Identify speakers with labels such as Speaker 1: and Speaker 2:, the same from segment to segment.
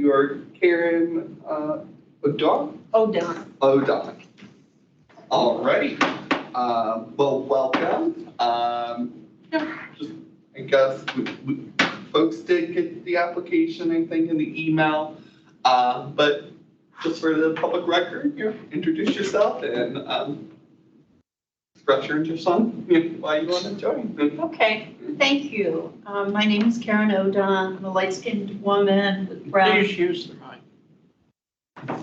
Speaker 1: you are Karen O'Donnell. O'Donnell. All righty. Well, welcome. Just, I guess folks did get the application, I think, in the email. But just for the public record, introduce yourself and express your interest on why you want to join.
Speaker 2: Okay, thank you. My name is Karen O'Donnell. I'm a light-skinned woman with brown.
Speaker 3: Please use the mic.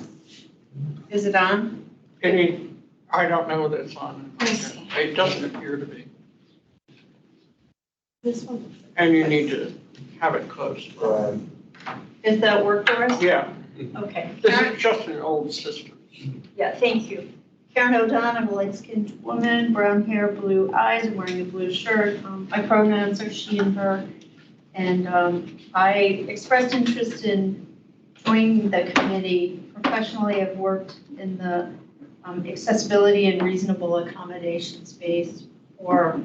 Speaker 2: Is it on?
Speaker 3: I don't know that it's on.
Speaker 2: Let me see.
Speaker 3: It doesn't appear to be.
Speaker 2: This one?
Speaker 3: And you need to have it close.
Speaker 2: Does that work for us?
Speaker 3: Yeah,
Speaker 2: Okay.
Speaker 3: this is just an old system.
Speaker 2: Yeah, thank you. Karen O'Donnell, I'm a light-skinned woman, brown hair, blue eyes, I'm wearing a blue shirt. My pronouns are she and her. And I expressed interest in joining the committee. Professionally, I've worked in the accessibility and reasonable accommodation space for,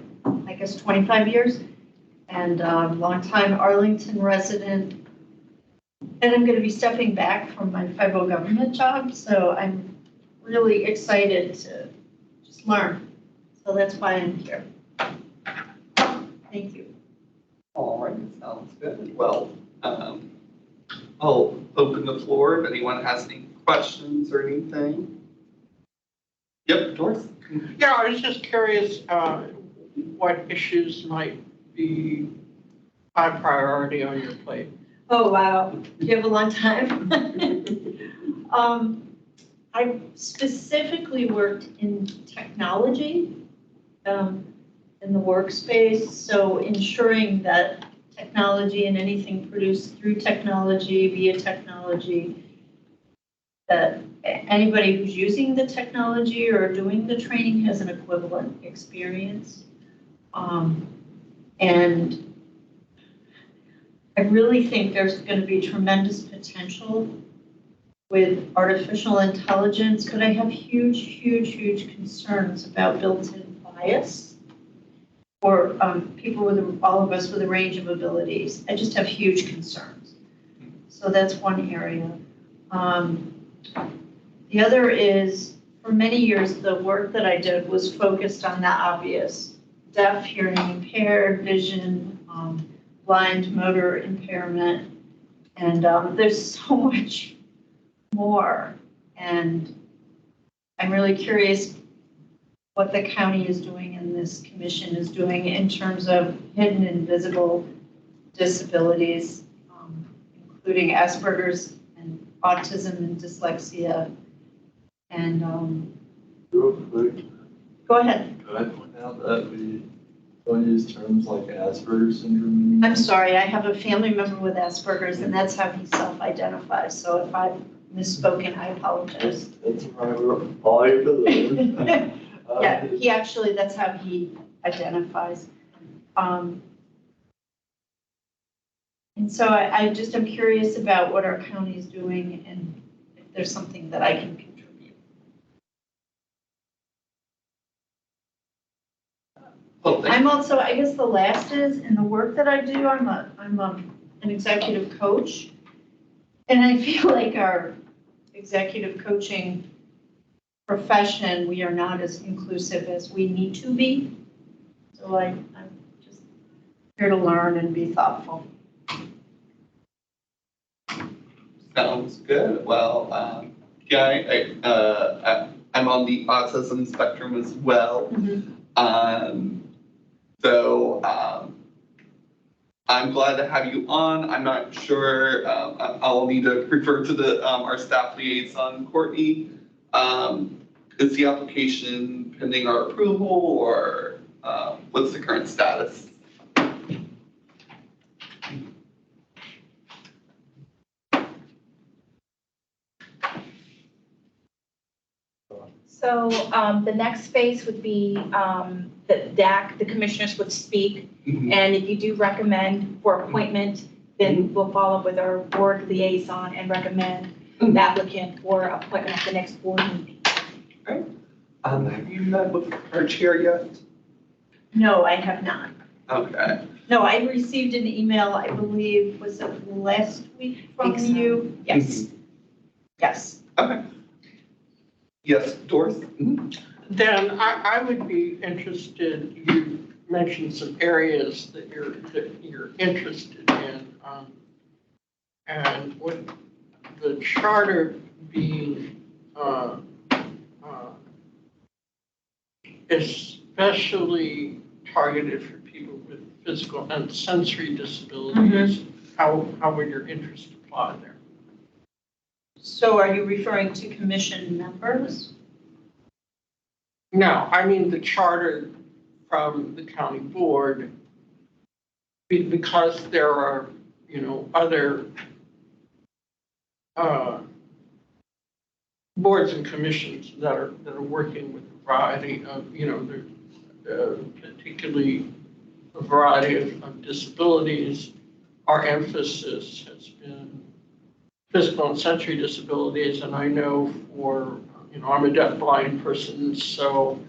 Speaker 2: I guess, 25 years. And long-time Arlington resident. And I'm going to be stepping back from my federal government job, so I'm really excited to just learn. So that's why I'm here. Thank you.
Speaker 1: All right, sounds good. Well, I'll open the floor if anyone has any questions or anything. Yep, Doris.
Speaker 3: Yeah, I was just curious what issues might be high priority on your plate.
Speaker 2: Oh, wow. Do you have a long time? I specifically worked in technology in the workspace, so ensuring that technology and anything produced through technology, via technology, that anybody who's using the technology or doing the training has an equivalent experience. And I really think there's going to be tremendous potential with artificial intelligence, but I have huge, huge, huge concerns about built-in bias for people with, all of us with a range of abilities. I just have huge concerns. So that's one area. The other is, for many years, the work that I did was focused on the obvious: deaf, hearing impaired, vision, blind, motor impairment, and there's so much more. And I'm really curious what the county is doing and this commission is doing in terms of hidden invisible disabilities, including Asperger's and autism and dyslexia. And
Speaker 4: real quick,
Speaker 2: go ahead.
Speaker 4: could I point out that we don't use terms like Asperger's syndrome?
Speaker 2: I'm sorry, I have a family member with Asperger's, and that's how he self-identifies. So if I've misspoken, I apologize.
Speaker 4: That's right, we're all here for those.
Speaker 2: Yeah, he actually, that's how he identifies. And so I just am curious about what our county is doing and if there's something that I can contribute. I'm also, I guess the last is, in the work that I do, I'm an executive coach. And I feel like our executive coaching profession, we are not as inclusive as we need to be. So I'm just here to learn and be thoughtful.
Speaker 1: Sounds good. Well, yeah, I'm on the autism spectrum as well.
Speaker 2: Mm-hmm.
Speaker 1: So I'm glad to have you on. I'm not sure. I'll need to refer to the our staff liaison, Courtney. Is the application pending our approval, or what's the current status?
Speaker 5: So the next phase would be the DAC, the commissioners would speak.
Speaker 1: Mm-hmm.
Speaker 5: And if you do recommend for appointment, then we'll follow up with our board liaison and recommend the applicant for appointment at the next board meeting.
Speaker 1: Right. Have you met with our chair yet?
Speaker 2: No, I have not.
Speaker 1: Okay.
Speaker 2: No, I received an email, I believe, was it last week from
Speaker 5: Think so.
Speaker 2: you? Yes. Yes.
Speaker 1: Okay. Yes, Doris? Mhm.
Speaker 3: Then I would be interested, you mentioned some areas that you're interested in. And with the charter being especially targeted for people with physical and sensory disabilities, how would your interest apply there?
Speaker 2: So are you referring to commission members?
Speaker 3: No, I mean the charter from the county board, because there are, other boards and commissions that are working with a variety of, particularly a variety of disabilities. Our emphasis has been physical and sensory disabilities, and I know for, I'm a deaf-blind person, so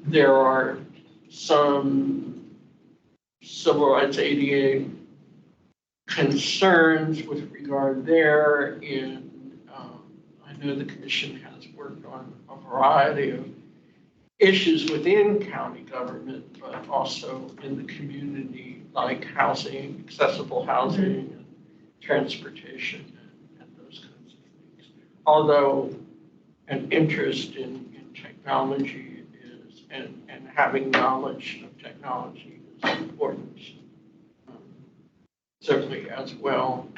Speaker 3: there are some civil rights ADA concerns with regard there, and I know the commission has worked on a variety of issues within county government, but also in the community, like housing, accessible housing, and transportation, and those kinds of things. Although an interest in technology is, and having knowledge of technology is important, certainly as well.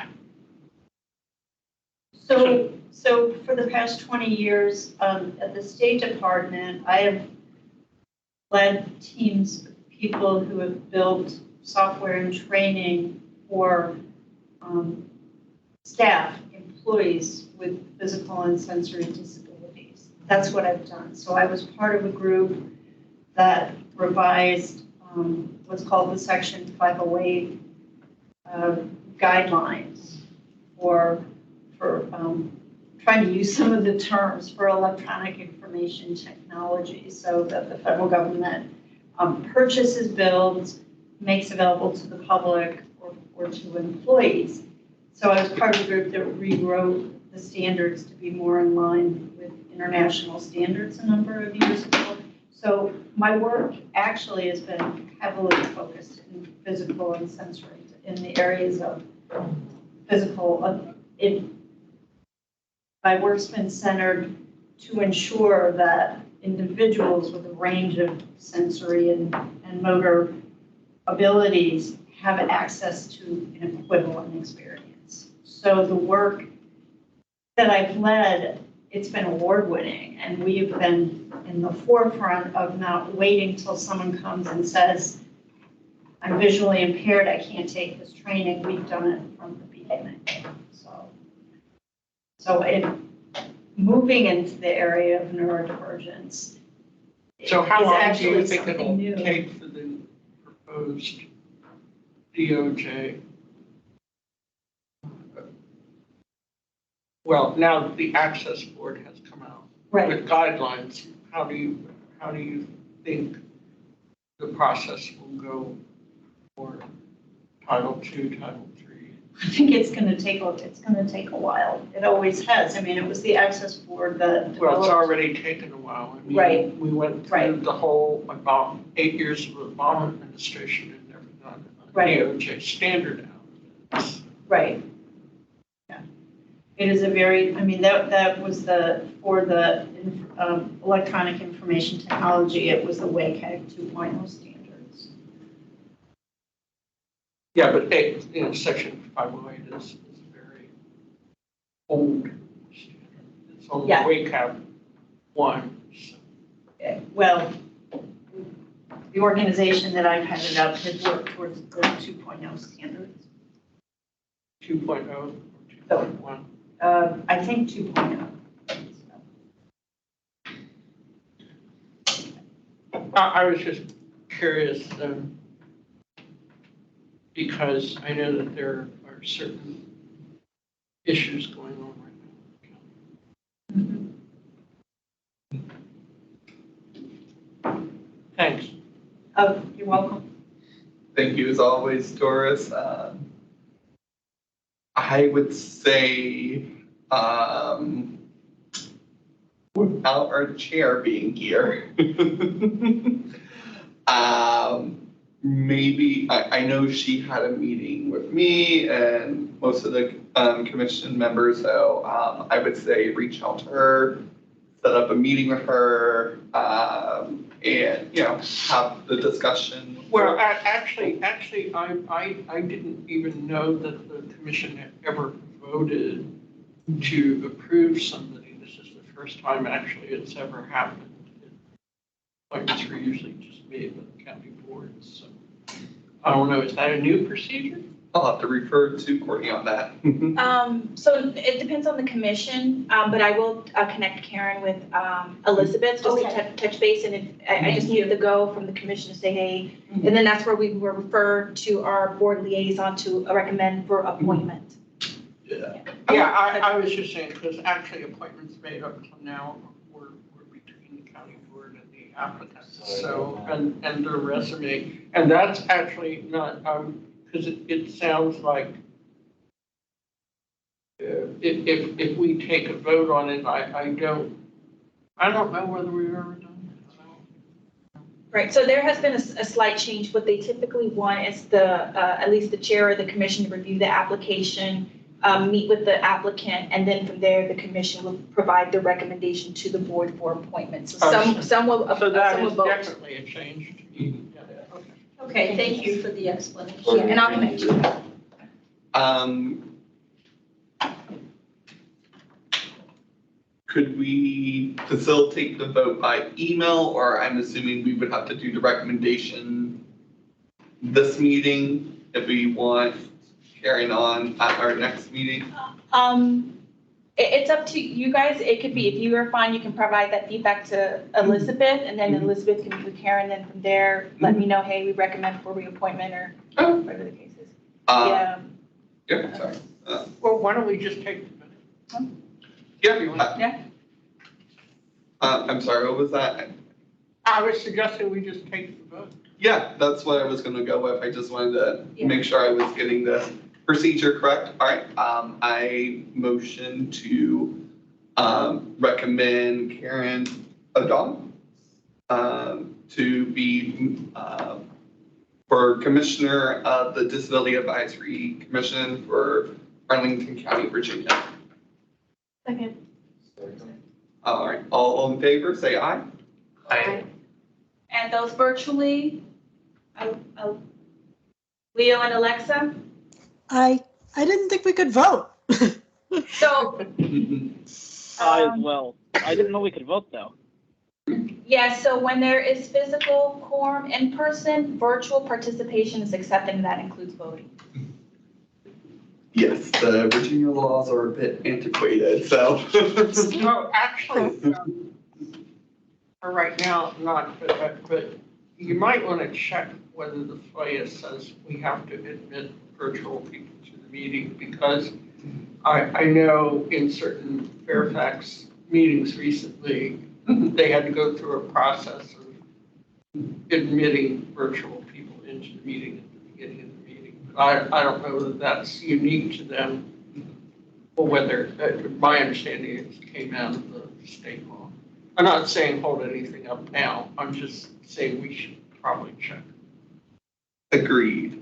Speaker 2: So for the past 20 years at the State Department, I have led teams of people who have built software and training for staff, employees with physical and sensory disabilities. That's what I've done. So I was part of a group that revised what's called the Section 508 guidelines for trying to use some of the terms for electronic information technology so that the federal government purchases, builds, makes available to the public or to employees. So I was part of a group that rewrote the standards to be more in line with international standards a number of years ago. So my work actually has been heavily focused in physical and sensory, in the areas of physical. My work's been centered to ensure that individuals with a range of sensory and motor abilities have access to an equivalent experience. So the work that I've led, it's been award-winning, and we've been in the forefront of not waiting till someone comes and says, I'm visually impaired, I can't take this training. We've done it from the beginning. So moving into the area of neurodivergence.
Speaker 3: So how
Speaker 2: is
Speaker 3: long do
Speaker 2: actually
Speaker 3: you think
Speaker 2: something
Speaker 3: it'll
Speaker 2: new.
Speaker 3: take for the proposed DOJ? Well, now that the Access Board has come out with guidelines, how do you think the process will go for Title II, Title III?
Speaker 2: I think it's going to take a while. It always has. I mean, it was the Access Board that developed.
Speaker 3: Well, it's already taken a while. I mean,
Speaker 2: Right.
Speaker 3: We went through the whole, about 8 years of the Obama administration and never done a DOJ standard out of it.
Speaker 2: Right. Yeah. It is a very, I mean, that was for the electronic information technology, it was the WCAG 2.0 standards.
Speaker 3: Yeah, but Section 508 is a very old standard. It's only WCAG 1. So.
Speaker 2: Well, the organization that I've headed up has worked towards the 2.0 standards.
Speaker 3: 2.0 or 2.1?
Speaker 2: I think 2.0.
Speaker 3: I was just curious because I know that there are certain issues going on right now. Thanks.
Speaker 2: Oh, you're welcome.
Speaker 1: Thank you as always, Doris. I would say, without our chair being here, maybe, I know she had a meeting with me and most of the commission members, so I would say reach out to her, set up a meeting with her, and, have the discussion.
Speaker 3: Well, actually, I didn't even know that the commission had ever voted to approve somebody. This is the first time actually it's ever happened. Appointments were usually just made by the county boards, so. I don't know, is that a new procedure?
Speaker 1: I'll have to refer to Courtney on that.
Speaker 5: So it depends on the commission, but I will connect Karen with Elizabeth just to touch base, and if I just needed to go from the commission to say, hey, and then that's where we were referred to our board liaison to recommend for appointment.
Speaker 1: Yeah.
Speaker 3: Yeah, I was just saying, because actually appointments made up till now were between the county board and the applicants, so, and their resume, and that's actually not, because it sounds like if we take a vote on it, I don't know whether we've ever done it.
Speaker 5: Right, so there has been a slight change. What they typically want is at least the chair of the commission to review the application, meet with the applicant, and then from there, the commission will provide the recommendation to the board for appointment. So some will
Speaker 3: So that
Speaker 5: some will
Speaker 3: is
Speaker 5: vote.
Speaker 3: definitely a change. Yeah, okay.
Speaker 2: Okay, thank you for the explanation.
Speaker 5: Yeah, and I'll connect you.
Speaker 1: Could we facilitate the vote by email, or I'm assuming we would have to do the recommendation this meeting if we want carrying on at our next meeting?
Speaker 5: It's up to you guys. It could be, if you are fine, you can provide that feedback to Elizabeth, and then Elizabeth can meet with Karen, and from there, let me know, hey, we recommend for reappointment, or whatever the case is. Yeah.
Speaker 1: Yeah, sorry.
Speaker 3: Well, why don't we just take the vote?
Speaker 1: Yeah. I'm sorry, what was that?
Speaker 3: I was suggesting we just take the vote.
Speaker 1: Yeah, that's what I was gonna go with. I just wanted to make sure I was getting the procedure correct. All right, I motion to recommend Karen O'Donnell to be for Commissioner of the Disability Advisory Commission for Arlington County, Virginia.
Speaker 5: Second.
Speaker 1: All right, all in favor, say aye.
Speaker 5: Aye. And those virtually, Leo and Alexa?
Speaker 6: I didn't think we could vote.
Speaker 5: So,
Speaker 7: I as well. I didn't know we could vote though.
Speaker 5: yeah, so when there is physical quorum in person, virtual participation is accepted, and that includes voting.
Speaker 1: Yes, the Virginia laws are a bit antiquated, so.
Speaker 3: Well, actually, for right now, not, but you might want to check whether the FOIA says we have to admit virtual people to the meeting, because I know in certain Fairfax meetings recently, they had to go through a process of admitting virtual people into the meeting at the beginning of the meeting. I don't know whether that's unique to them, or whether, my understanding is it came out of the state law. I'm not saying hold anything up now, I'm just saying we should probably check.
Speaker 1: Agreed.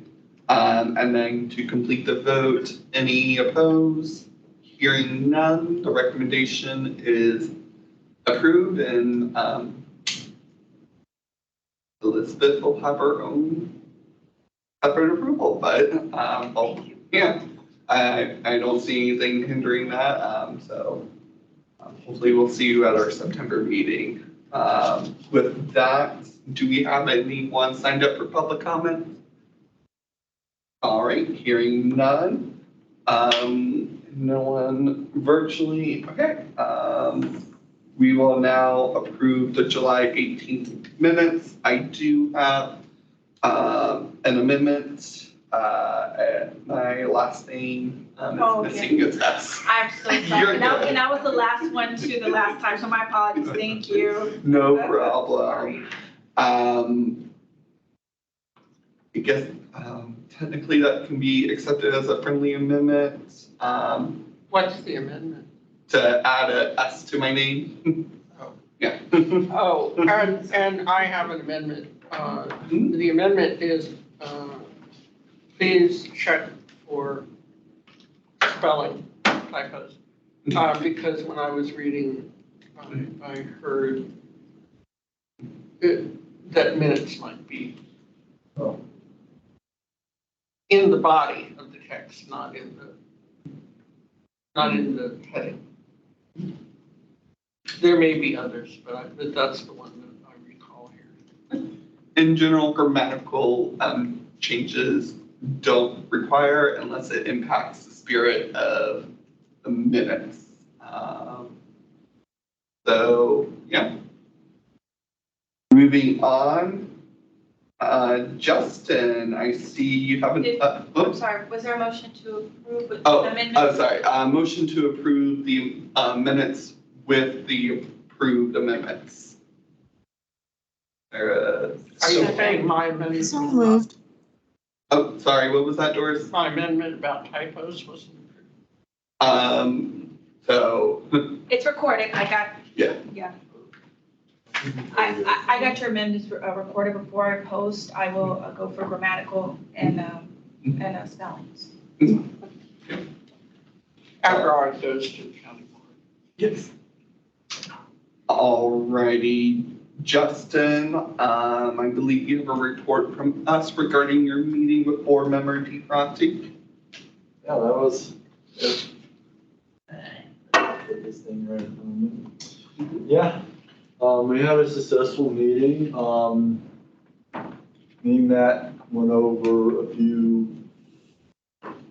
Speaker 1: And then to complete the vote, any opposed? Hearing none, the recommendation is approved, and Elizabeth will have her own separate approval, but yeah, I don't see anything hindering that, so hopefully we'll see you at our September meeting. With that, do we have anyone signed up for public comment? All right, hearing none. No one virtually. Okay. We will now approve the July 18th minutes. I do have an amendment. My last name is missing a test.
Speaker 5: I'm so sorry. And I was the last one too the last time, so my apologies. Thank you.
Speaker 1: No problem. I guess technically that can be accepted as a friendly amendment,
Speaker 3: What's the amendment?
Speaker 1: to add a S to my name.
Speaker 3: Oh.
Speaker 1: Yeah.
Speaker 3: Oh, and I have an amendment. The amendment is, please check for spelling typos. Because when I was reading, I heard that minutes might be in the body of the text, not in the heading. There may be others, but that's the one that I recall here.
Speaker 1: In general, grammatical changes don't require unless it impacts the spirit of the minutes. So, yeah. Moving on, Justin, I see you haven't.
Speaker 5: I'm sorry, was there a motion to approve with
Speaker 1: Oh,
Speaker 5: amendments?
Speaker 1: sorry. Motion to approve the minutes with the approved amendments.
Speaker 3: Are you saying my amendment?
Speaker 6: So moved.
Speaker 1: Oh, sorry. What was that, Doris?
Speaker 3: My amendment about typos wasn't approved.
Speaker 1: So.
Speaker 5: It's recorded, I got.
Speaker 1: Yeah.
Speaker 5: Yeah. I got your amendments recorded before I post. I will go for grammatical and spellings.
Speaker 3: After it goes to the county board.
Speaker 1: Yes. Alrighty, Justin, I believe you have a report from us regarding your meeting with board member DeFronte.
Speaker 4: Yeah, that was it. Put this thing right in front of me. Yeah, we had a successful meeting. Me and Matt went over a few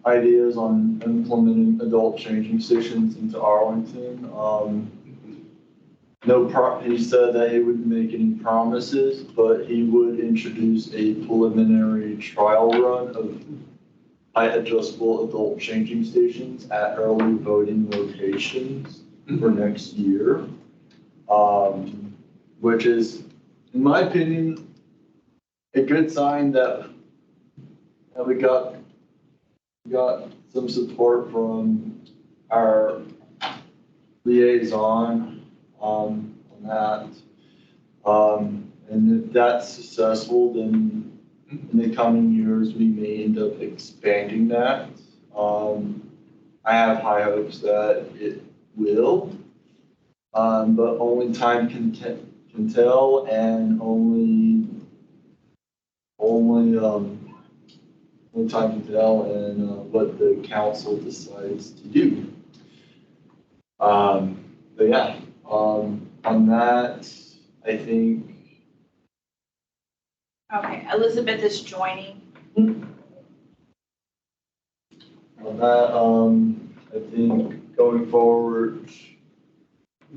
Speaker 4: ideas on implementing adult changing stations into Arlington. He said that he wouldn't make any promises, but he would introduce a preliminary trial run of height adjustable adult changing stations at early voting locations for next year. Which is, in my opinion, a good sign that we got some support from our liaison on that. And if that's successful, then in the coming years, we may end up expanding that. I have high hopes that it will, but only time can tell, and only time can tell, and what the council decides to do. But yeah, on that, I think.
Speaker 5: Okay, Elizabeth is joining.
Speaker 4: On that, I think going forward,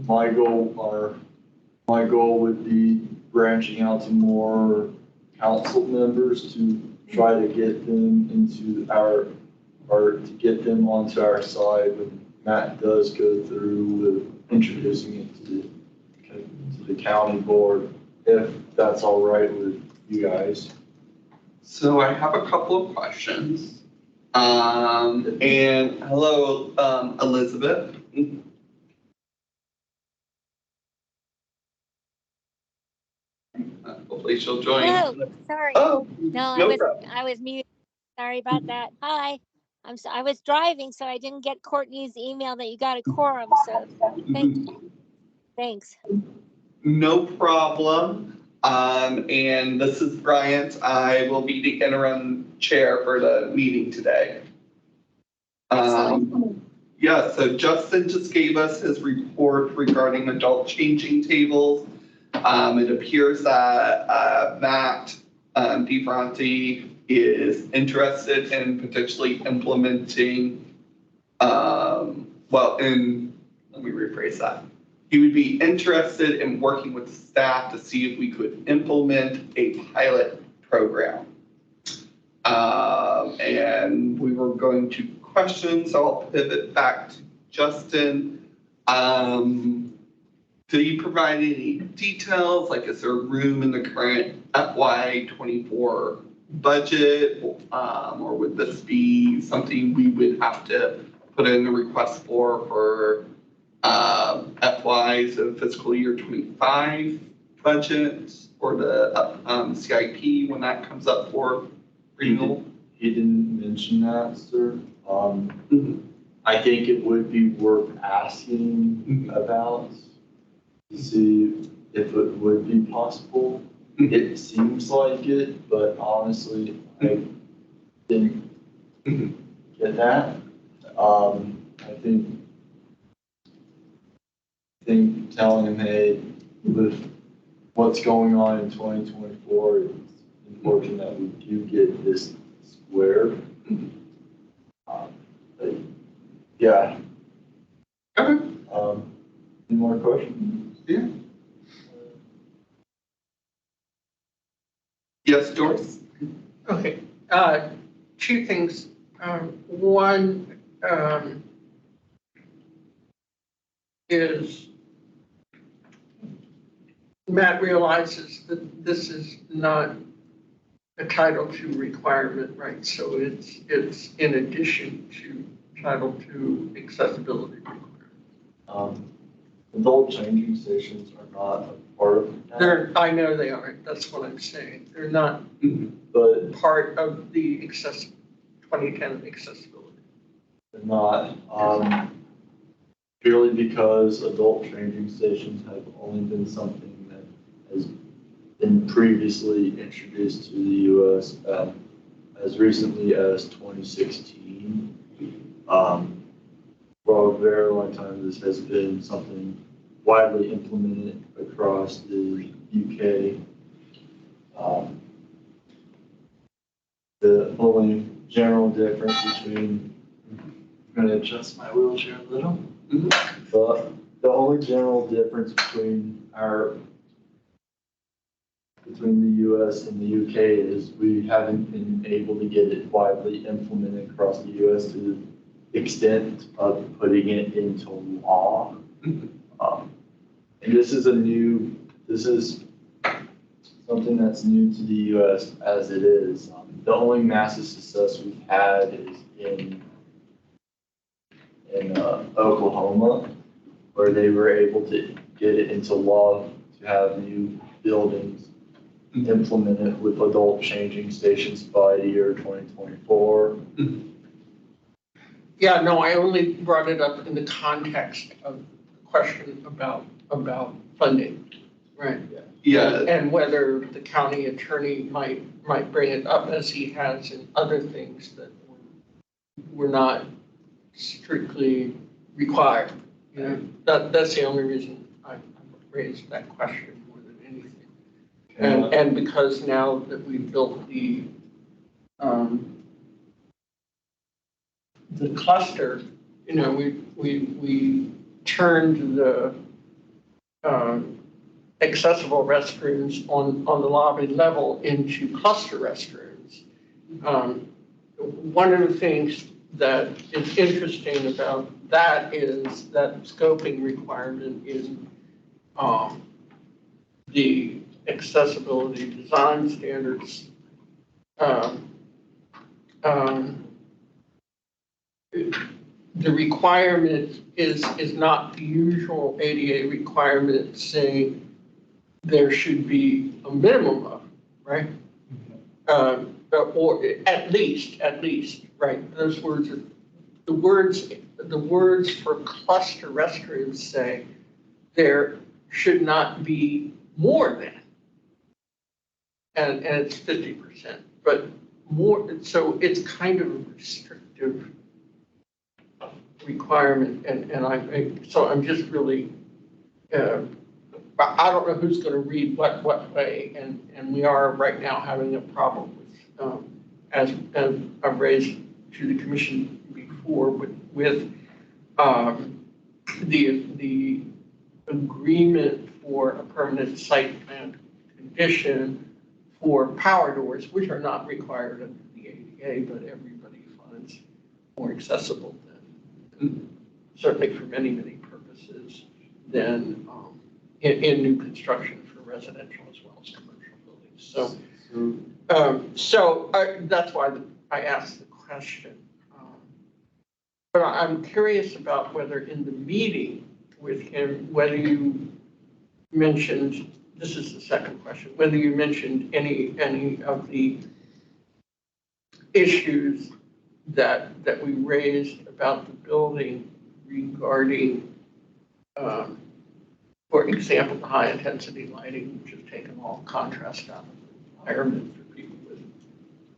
Speaker 4: my goal would be branching out to more council members to try to get them to get them onto our side when Matt does go through with introducing it to the county board, if that's all right with you guys.
Speaker 1: So I have a couple of questions. And hello, Elizabeth. Hopefully she'll join.
Speaker 8: Oh, sorry.
Speaker 1: Oh,
Speaker 8: No,
Speaker 1: no problem.
Speaker 8: I was muted. Sorry about that. Hi. I was driving, so I didn't get Courtney's email that you got a quorum, so thanks.
Speaker 1: No problem. And this is Bryant. I will be the interim chair for the meeting today. Yeah, so Justin just gave us his report regarding adult changing tables. It appears that Matt DeFronte is interested in potentially implementing, let me rephrase that. He would be interested in working with staff to see if we could implement a pilot program. And we were going to questions, so I'll pivot back to Justin. Did he provide any details? Like, is there room in the current FY24 budget, or would this be something we would have to put in the request for FY's of fiscal year 25 budget or the CIP when that comes up for renewal?
Speaker 4: He didn't mention that, sir.
Speaker 1: Mhm.
Speaker 4: I think it would be worth asking about to see if it would be possible. It seems like it, but honestly, I didn't get that. I think telling him, hey, with what's going on in 2024, it's important that we do get this squared. But yeah.
Speaker 1: Okay.
Speaker 4: Any more questions?
Speaker 1: Yeah. Yes, Doris?
Speaker 3: Okay, two things. One is Matt realizes that this is not a Title II requirement, right? So it's in addition to Title II accessibility requirements.
Speaker 4: Adult changing stations are not a part of that.
Speaker 3: I know they aren't, that's what I'm saying. They're not
Speaker 4: But
Speaker 3: part of the 2010 accessibility.
Speaker 4: they're not, purely because adult changing stations have only been something that has been previously introduced to the U.S. As recently as 2016. For a very long time, this has been something widely implemented across the UK. The only general difference between, I'm going to adjust my wheelchair a little, but the only general difference between the US and the UK is we haven't been able to get it widely implemented across the US to the extent of putting it into law. And this is something that's new to the US as it is. The only massive success we've had is in Oklahoma, where they were able to get it into law to have new buildings implemented with adult changing stations by the year 2024.
Speaker 3: Yeah, no, I only brought it up in the context of the question about funding, right?
Speaker 1: Yeah.
Speaker 3: And whether the county attorney might bring it up as he has in other things that were not strictly required. You know, that's the only reason I raised that question more than anything. And because now that we've built the cluster, you know, we turned the accessible restrooms on the lobby level into cluster restrooms. One of the things that is interesting about that is that scoping requirement in the accessibility design standards. The requirement is not the usual ADA requirement saying there should be a minimum of, right? Or at least, right? Those words are, the words for cluster restrooms say there should not be more than, and it's 50%, but more, so it's kind of a restrictive requirement, and I'm just really, I don't know who's going to read what way, and we are right now having a problem with, as I've raised to the commission before, with the agreement for a permanent site plan condition for power doors, which are not required under the ADA, but everybody finds more accessible than, certainly for many purposes, than in new construction for residential as well as commercial buildings. So That's why I asked the question. But I'm curious about whether in the meeting with him, whether you mentioned, this is the second question, whether you mentioned any of the issues that we raised about the building regarding, for example, the high intensity lighting, which has taken all contrast out of the environment for people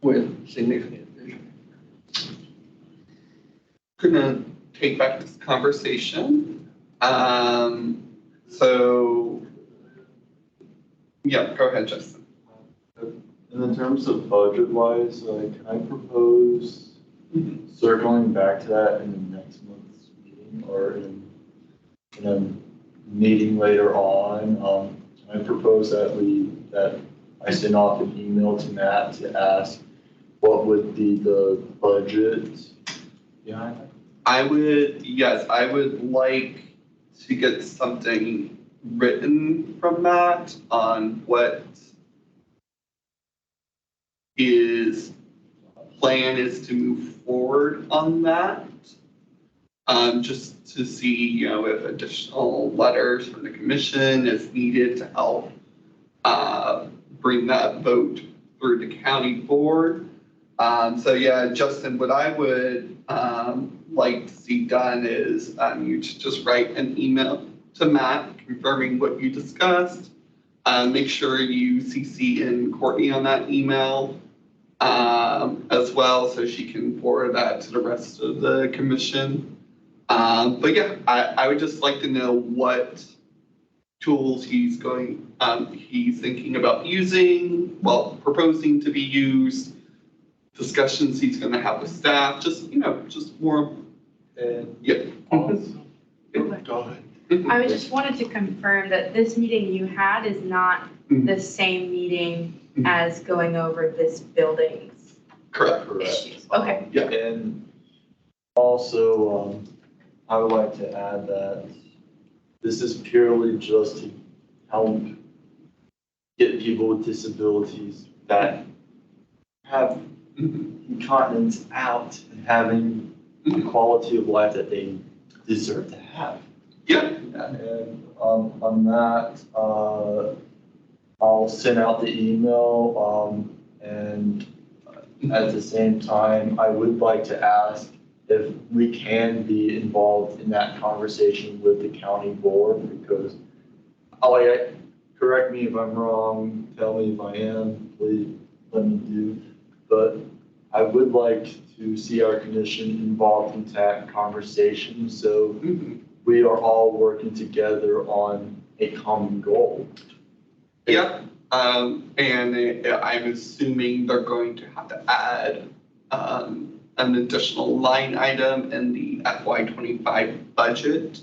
Speaker 3: with significant vision.
Speaker 1: Gonna take back this conversation. So, yeah, go ahead, Justin.
Speaker 4: And in terms of budget wise, can I propose circling back to that in the next month's meeting or in a meeting later on? Can I propose that I send off an email to Matt to ask what would be the budget behind it?
Speaker 1: I would like to get something written from Matt on what his plan is to move forward on that. Just to see, if additional letters from the commission is needed to help bring that vote through the county board. So yeah, Justin, what I would like to see done is you just write an email to Matt confirming what you discussed. Make sure you CC in Courtney on that email as well, so she can forward that to the rest of the commission. But yeah, I would just like to know what tools he's thinking about using, proposing to be used, discussions he's going to have with staff, just more.
Speaker 4: And
Speaker 1: yeah.
Speaker 4: Awesome. Go ahead.
Speaker 9: I just wanted to confirm that this meeting you had is not the same meeting as going over this building's
Speaker 1: Correct.
Speaker 9: issues. Okay.
Speaker 1: Yeah.
Speaker 4: And also, I would like to add that this is purely just to help get people with disabilities that have incontinence out and having the quality of life that they deserve to have.
Speaker 1: Yeah.
Speaker 4: And on that, I'll send out the email, and at the same time, I would like to ask if we can be involved in that conversation with the county board, because, correct me if I'm wrong, tell me if I am, please let me do, but I would like to see our commission involved in that conversation, so we are all working together on a common goal.
Speaker 1: Yeah, and I'm assuming they're going to have to add an additional line item in the FY25 budget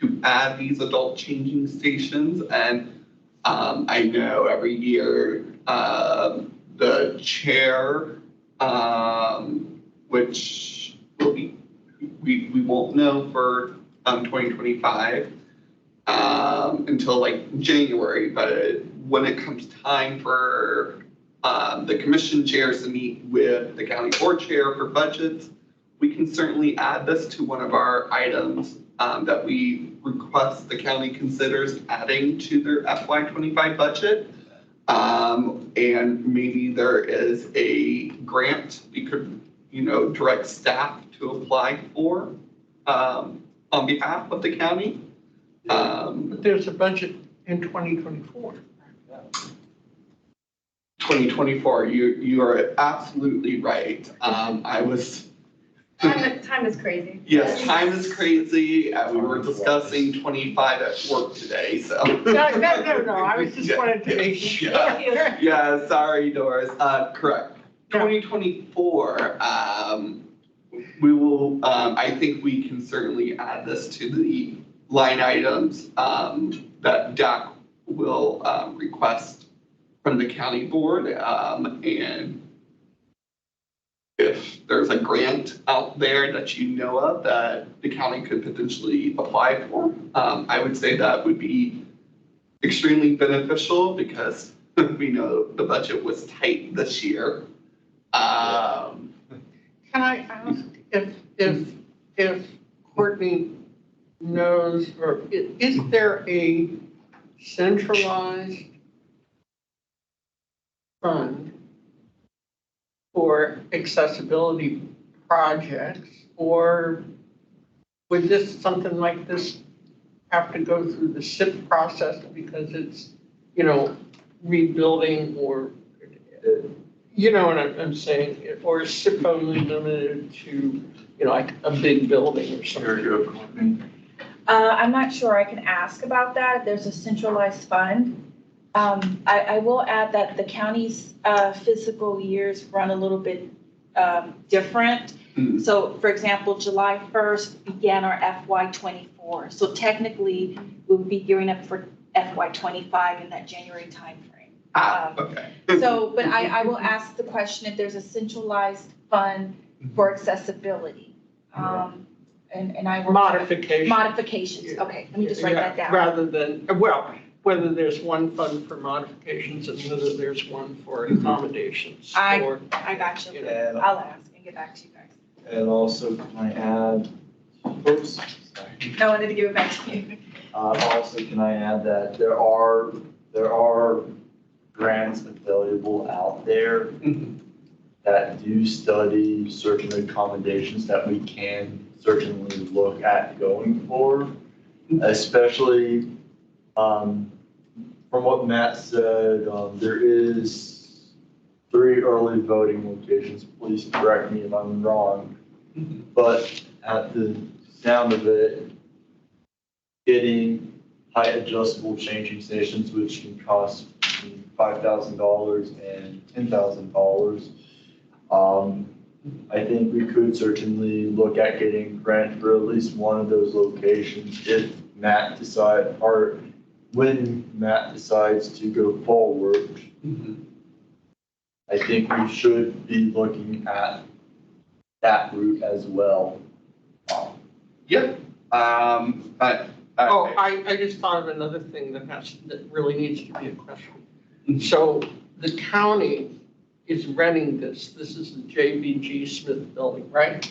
Speaker 1: to add these adult changing stations. And I know every year the chair, which will be, we won't know for 2025 until like January, but when it comes time for the commission chairs to meet with the county board chair for budgets, we can certainly add this to one of our items that we request the county considers adding to their FY25 budget. And maybe there is a grant we could, direct staff to apply for on behalf of the county.
Speaker 3: But there's a budget in 2024.
Speaker 1: 2024, you are absolutely right.
Speaker 9: Time is crazy.
Speaker 1: Yes, time is crazy. We were discussing 25 at work today, so.
Speaker 3: No, I was just wanted to make sure.
Speaker 1: Yeah, sorry, Doris. Correct. 2024, we will, I think we can certainly add this to the line items that DAC will request from the county board, and if there's a grant out there that you know of that the county could potentially apply for, I would say that would be extremely beneficial, because We know the budget was tight this year.
Speaker 3: Can I ask if Courtney knows, or is there a centralized fund for accessibility projects, or would something like this have to go through the SIP process because it's, rebuilding, or, you know what I'm saying? Or is SIP only limited to, like a big building or something?
Speaker 5: I'm not sure, I can ask about that, there's a centralized fund. I will add that the county's fiscal years run a little bit different. So for example, July 1st began our FY24. So technically, we'll be gearing up for FY25 in that January timeframe.
Speaker 1: Okay.
Speaker 5: So, but I will ask the question if there's a centralized fund for accessibility. And I will.
Speaker 3: Modifications.
Speaker 5: Modifications, okay, let me just write that down.
Speaker 3: Rather than, whether there's one fund for modifications and whether there's one for accommodations.
Speaker 5: I
Speaker 3: or,
Speaker 5: got you,
Speaker 4: And,
Speaker 5: I'll ask and get back to you guys.
Speaker 4: and also, can I add, oops, sorry.
Speaker 5: No, I wanted to give it back to you.
Speaker 4: Also, can I add that there are grants available out there that do study certain accommodations that we can certainly look at going for, especially, from what Matt said, there is 3 early voting locations. Please correct me if I'm wrong. But at the sound of it, getting height adjustable changing stations, which can cost between $5,000 and $10,000. I think we could certainly look at getting grant for at least one of those locations if Matt when Matt decides to go forward. I think we should be looking at that route as well.
Speaker 1: Yeah.
Speaker 3: I just thought of another thing that really needs to be a question. So the county is renting this. This is the JBG Smith building, right?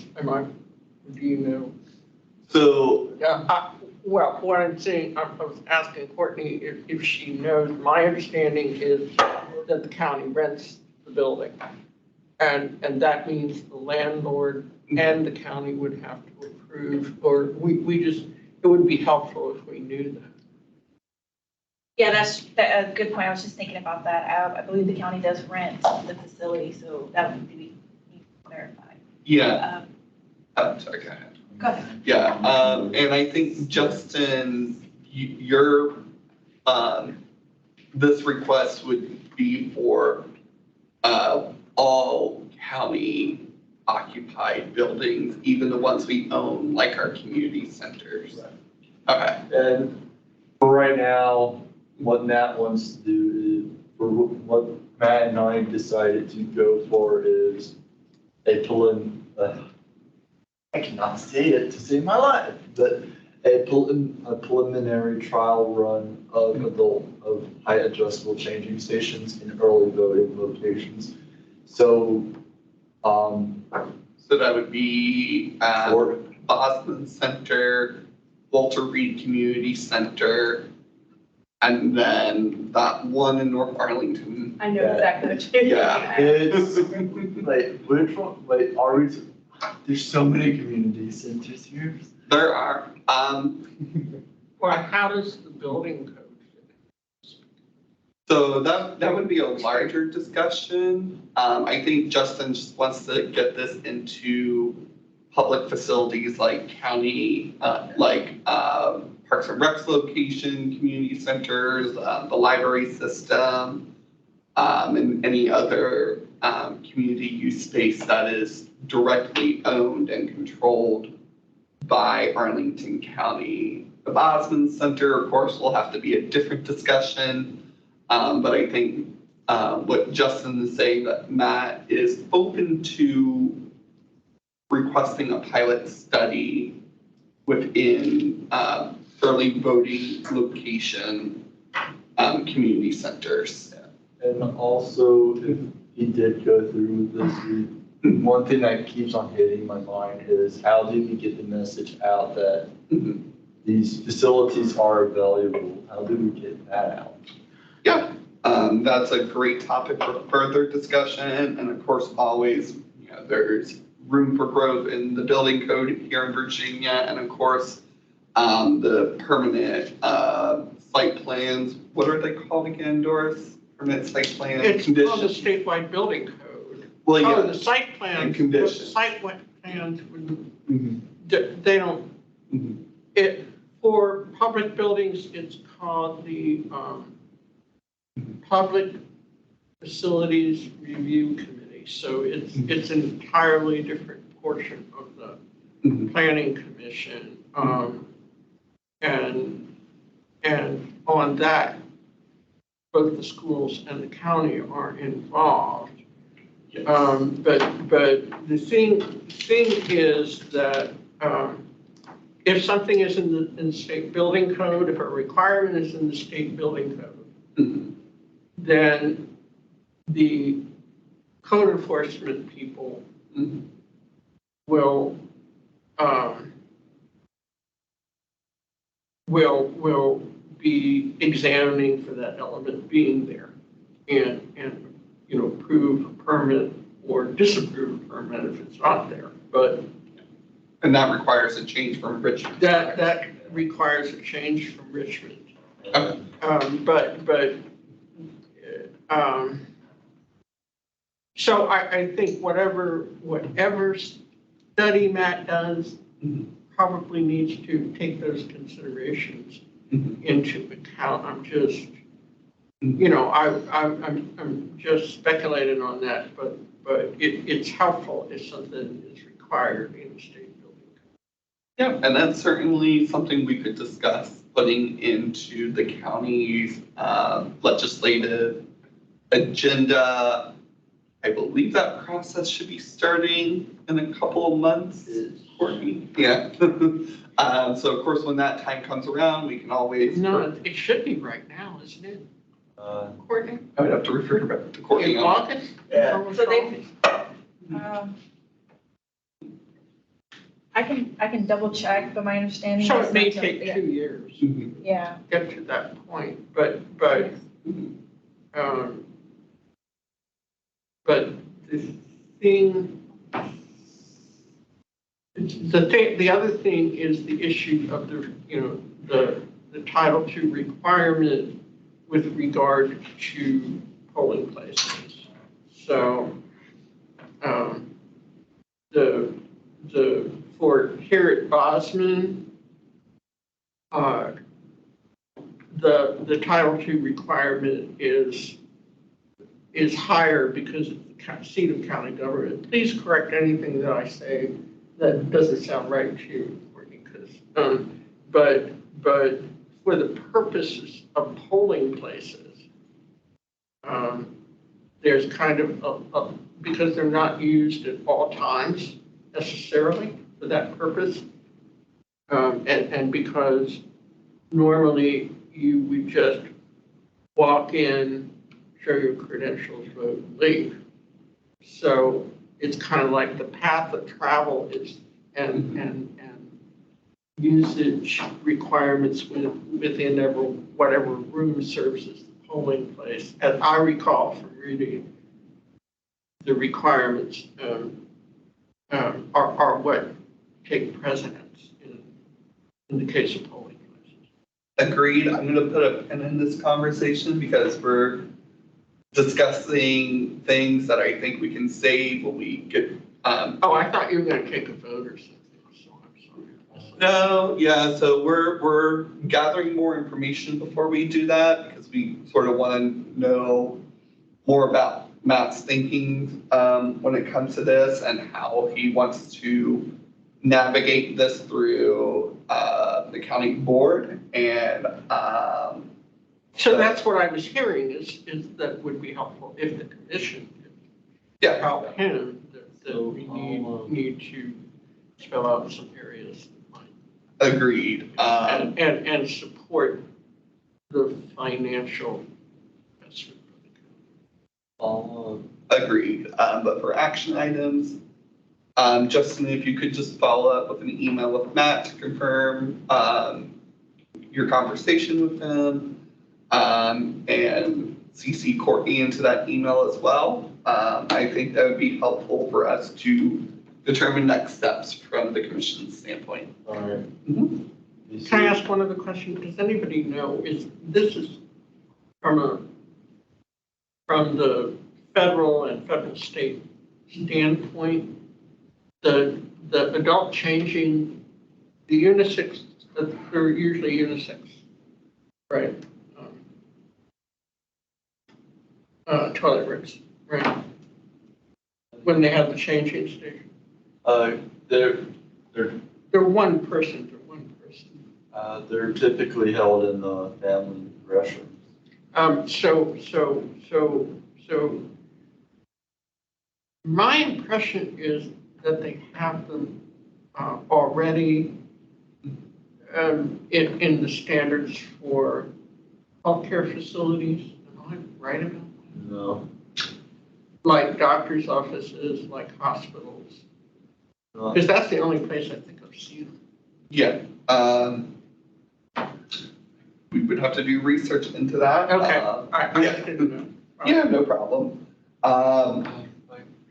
Speaker 3: Do you know?
Speaker 1: So,
Speaker 3: Well, what I'm saying, I was asking Courtney if she knows. My understanding is that the county rents the building. And that means the landlord and the county would have to approve, or it would be helpful if we knew that.
Speaker 5: Yeah, that's a good point. I was just thinking about that. I believe the county does rent the facility, so that would be clarified.
Speaker 1: yeah. Sorry, go ahead.
Speaker 5: Go ahead.
Speaker 1: Yeah, and I think Justin, your, this request would be for, all county occupied buildings, even the ones we own, like our community centers. Okay.
Speaker 4: And for right now, what Matt wants to do is, for what Matt and I decided to go for is I cannot say it to save my life, but a preliminary trial run of height adjustable changing stations in early voting locations. So,
Speaker 1: So that would be, Boston Center, Walter Reed Community Center, and then that one in North Arlington.
Speaker 9: I know exactly what you're
Speaker 1: Yeah.
Speaker 4: it's like, which one, like, there's so many community centers here.
Speaker 1: There are,
Speaker 3: Well, how does the building code fit?
Speaker 1: so that would be a larger discussion. I think Justin just wants to get this into public facilities like county, Parks and Recs location, community centers, the library system, and any other community use space that is directly owned and controlled by Arlington County. The Bosman Center, of course, will have to be a different discussion, but I think what Justin is saying, that Matt is open to requesting a pilot study within early voting location community centers.
Speaker 4: And also, if he did go through with this, one thing that keeps on hitting my mind is how do we get the message out that these facilities are valuable? How do we get that out?
Speaker 1: Yeah, that's a great topic for further discussion. And of course, always, there's room for growth in the building code here in Virginia. And of course, the permanent site plans, what are they called again, Doris? Permanent site plan
Speaker 3: It's
Speaker 1: conditions.
Speaker 3: called the statewide building code.
Speaker 1: Well,
Speaker 3: Oh,
Speaker 1: yeah.
Speaker 3: the site plans.
Speaker 1: And conditions.
Speaker 3: Site plans,
Speaker 1: Mhm.
Speaker 3: they don't,
Speaker 1: Mhm.
Speaker 3: for public buildings, it's called the Public Facilities Review Committee. So it's an entirely different portion of the
Speaker 1: Mhm.
Speaker 3: Planning Commission. And on that, both the schools and the county are involved. But the thing is that if something is in the state building code, if a requirement is in the state building code,
Speaker 1: Mhm.
Speaker 3: then the code enforcement people
Speaker 1: Mhm.
Speaker 3: will be examining for that element being there and approve a permit or disapprove a permit if it's not there. But
Speaker 1: And that requires a change from Richmond.
Speaker 3: that requires a change from Richmond.
Speaker 1: Okay.
Speaker 3: So I think whatever study Matt does
Speaker 1: Mhm.
Speaker 3: probably needs to take those considerations
Speaker 1: Mhm.
Speaker 3: into account. I'm just,
Speaker 1: Mhm.
Speaker 3: I'm just speculating on that, but it's helpful if something is required in the state building.
Speaker 1: Yeah, and that's certainly something we could discuss putting into the county's legislative agenda. I believe that process should be starting in a couple of months, Courtney. Yeah. So of course, when that time comes around, we can always.
Speaker 3: No, it should be right now, isn't it, Courtney?
Speaker 1: I would have to refer back to Courtney.
Speaker 3: In August?
Speaker 4: Yeah.
Speaker 5: So I can double check, but my understanding is.
Speaker 3: So it may
Speaker 5: that-
Speaker 3: take
Speaker 5: yeah.
Speaker 3: 2 years
Speaker 1: Mhm.
Speaker 5: Yeah.
Speaker 3: to get to that point, but the other thing is the issue of the Title II requirement with regard to polling places. So, for here at Bosman, the Title II requirement is higher because it's the seat of county government. Please correct anything that I say that doesn't sound right to you, Courtney, but for the purposes of polling places, there's kind of because they're not used at all times necessarily for that purpose, and because normally you would just walk in, show your credentials, vote, and leave. So it's kind of like the path of travel is and usage requirements within whatever room serves as the polling place. As I recall from reading, the requirements are what take precedence in the case of polling places.
Speaker 1: Agreed. I'm going to put a pin in this conversation because we're discussing things that I think we can save when we get.
Speaker 3: Oh, I thought you were going to take a vote or something. So I'm sorry.
Speaker 1: No, yeah. So we're gathering more information before we do that because we sort of want to know more about Matt's thinking when it comes to this and how he wants to navigate this through the county board and.
Speaker 3: So that's what I was hearing is that would be helpful if the commission could help him, that we need to spell out some areas that might.
Speaker 1: Agreed.
Speaker 3: And support the financial investment.
Speaker 1: Agreed. But for action items, Justin, if you could just follow up with an email with Matt to confirm your conversation with him, and CC Courtney into that email as well. I think that would be helpful for us to determine next steps from the commission's standpoint.
Speaker 4: All right.
Speaker 3: Can I ask one other question? Does anybody know, this is from the federal and federal state standpoint, the adult changing, the unisex, they're usually unisex, right? Toilet rooms, right? When they have the changing station. They're one person.
Speaker 4: They're typically held in the family restrooms.
Speaker 3: So my impression is that they have them already in the standards for healthcare facilities. Am I right about that?
Speaker 4: No.
Speaker 3: Like doctor's offices, like hospitals. Because that's the only place I think I've seen them.
Speaker 1: Yeah. We would have to do research into that.
Speaker 3: Okay.
Speaker 1: Yeah. Yeah, no problem.
Speaker 4: I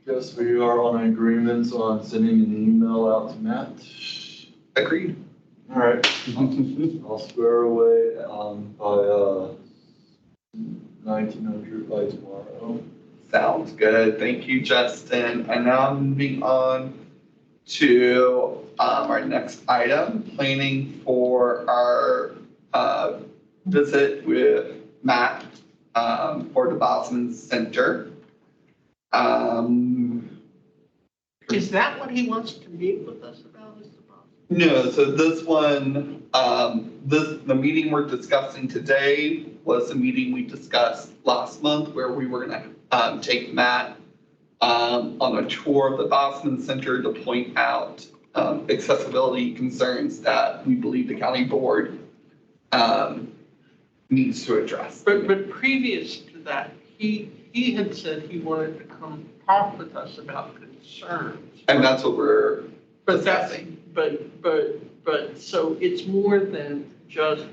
Speaker 4: guess we are on agreements on sending an email out to Matt.
Speaker 1: Agreed.
Speaker 4: All right. I'll square away by 1900 by tomorrow.
Speaker 1: Sounds good. Thank you, Justin. And now moving on to our next item, planning for our visit with Matt for the Bosman Center.
Speaker 3: Is that what he wants to meet with us about? Is the Bosman?
Speaker 1: No, so this one, the meeting we're discussing today was the meeting we discussed last month where we were gonna take Matt on a tour of the Bosman Center to point out accessibility concerns that we believe the county board needs to address.
Speaker 3: But previous to that, he had said he wanted to come talk with us about concerns.
Speaker 1: And that's what we're
Speaker 3: But that's,
Speaker 1: discussing.
Speaker 3: but so it's more than just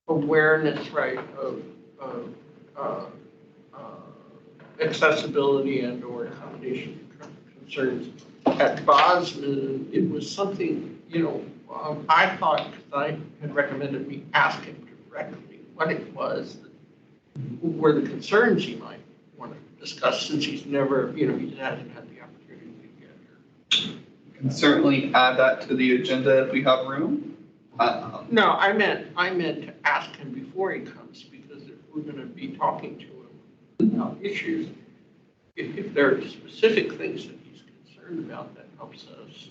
Speaker 3: awareness, right, of accessibility and or accommodation concerns. At Bosman, it was something, I thought, because I had recommended we ask him directly what it was, were the concerns he might want to discuss, since he's never, he hasn't had the opportunity to get here.
Speaker 1: Can certainly add that to the agenda if we have room.
Speaker 3: No, I meant to ask him before he comes, because if we're going to be talking to him about issues, if there are specific things that he's concerned about, that helps us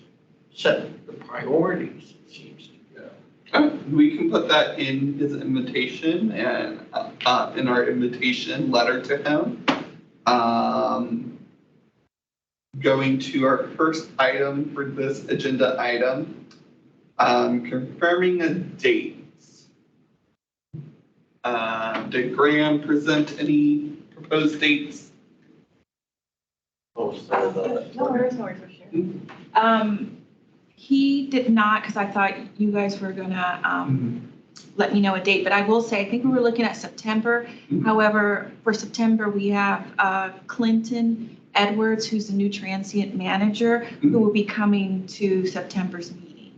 Speaker 3: set the priorities, it seems to be.
Speaker 1: We can put that in his invitation and in our invitation letter to him. Going to our first item for this agenda item, confirming a date. Did Graham present any proposed dates?
Speaker 4: Oh, sorry about that.
Speaker 5: No worries, for sure. He did not, because I thought you guys were gonna let me know a date, but I will say, I think we were looking at September. However, for September, we have Clinton Edwards, who's the new transient manager, who will be coming to September's meeting.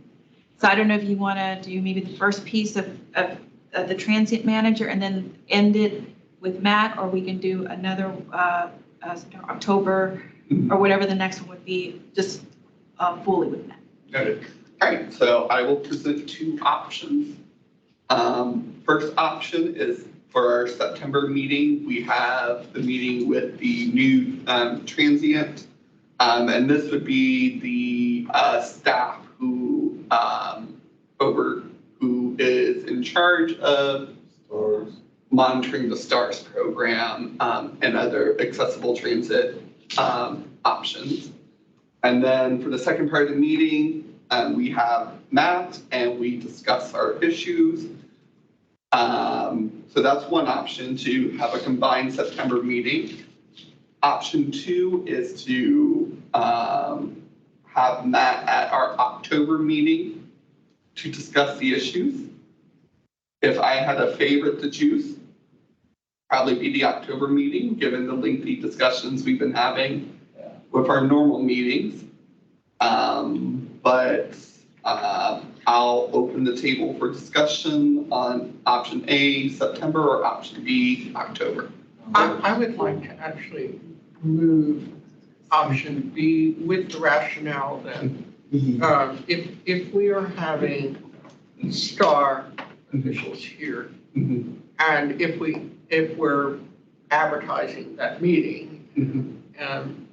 Speaker 5: So I don't know if you want to do maybe the first piece of the transient manager and then end it with Matt, or we can do another October or whatever the next one would be, just fully with Matt.
Speaker 1: Noted. All right, so I will present two options. First option is for our September meeting, we have the meeting with the new transient. And this would be the staff who is in charge of monitoring the STARS program and other accessible transit options. And then for the second part of the meeting, we have Matt and we discuss our issues. So that's one option, to have a combined September meeting. Option 2 is to have Matt at our October meeting to discuss the issues. If I had a favorite to choose, probably be the October meeting, given the lengthy discussions we've been having with our normal meetings. But I'll open the table for discussion on option A, September, or option B, October.
Speaker 3: I would like to actually move option B with the rationale that if we are having star officials here, and if we're advertising that meeting,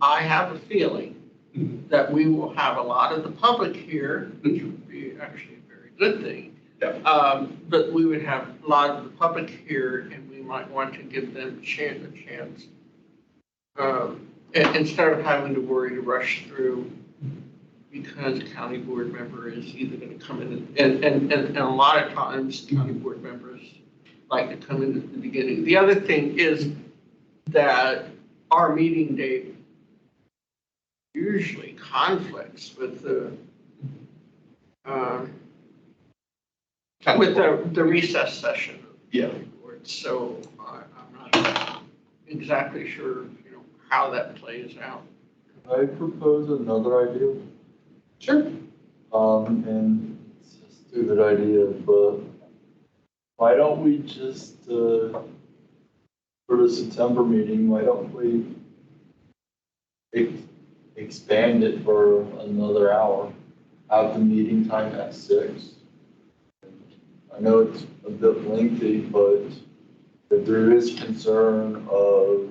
Speaker 3: I have a feeling that we will have a lot of the public here, which would be actually a very good thing. But we would have a lot of the public here, and we might want to give them a chance. Instead of having to worry to rush through because a county board member is either going to come in and a lot of times county board members like to come in at the beginning. The other thing is that our meeting date usually conflicts with the recess session.
Speaker 1: Yeah.
Speaker 3: So I'm not exactly sure, how that plays out.
Speaker 4: I propose another idea.
Speaker 1: Sure.
Speaker 4: And it's a stupid idea, but why don't we just, for the September meeting, why don't we expand it for another hour? Have the meeting time at 6. I know it's a bit lengthy, but if there is concern of,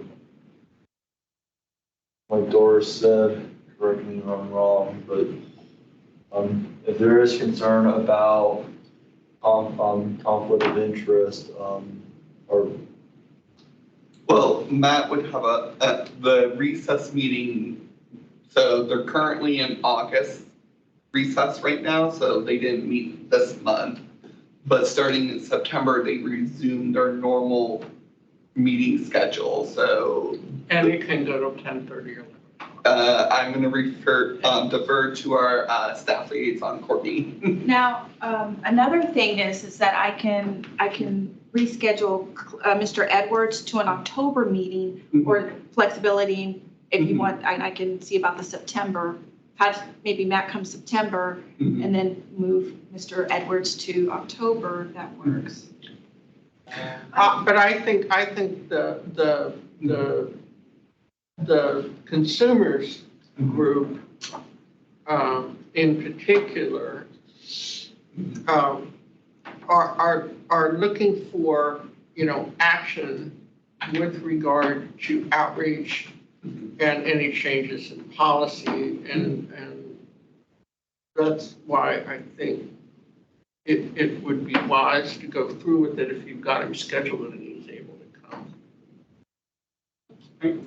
Speaker 4: like Doris said, correct me if I'm wrong, but if there is concern about conflict of interest, or
Speaker 1: Well, Matt would have the recess meeting, so they're currently in August recess right now, so they didn't meet this month. But starting in September, they resumed their normal meeting schedule, so.
Speaker 3: And it can go to 10:30 or 11.
Speaker 1: I'm going to defer to our staff liaison, Courtney.
Speaker 5: Now, another thing is that I can reschedule Mr. Edwards to an October meeting or flexibility if you want. I can see about the September. Have maybe Matt come September and then move Mr. Edwards to October. That works.
Speaker 3: But I think the consumers group in particular are looking for action with regard to outreach and any changes in policy, and that's why I think it would be wise to go through with it if you've got him scheduled and he's able to come.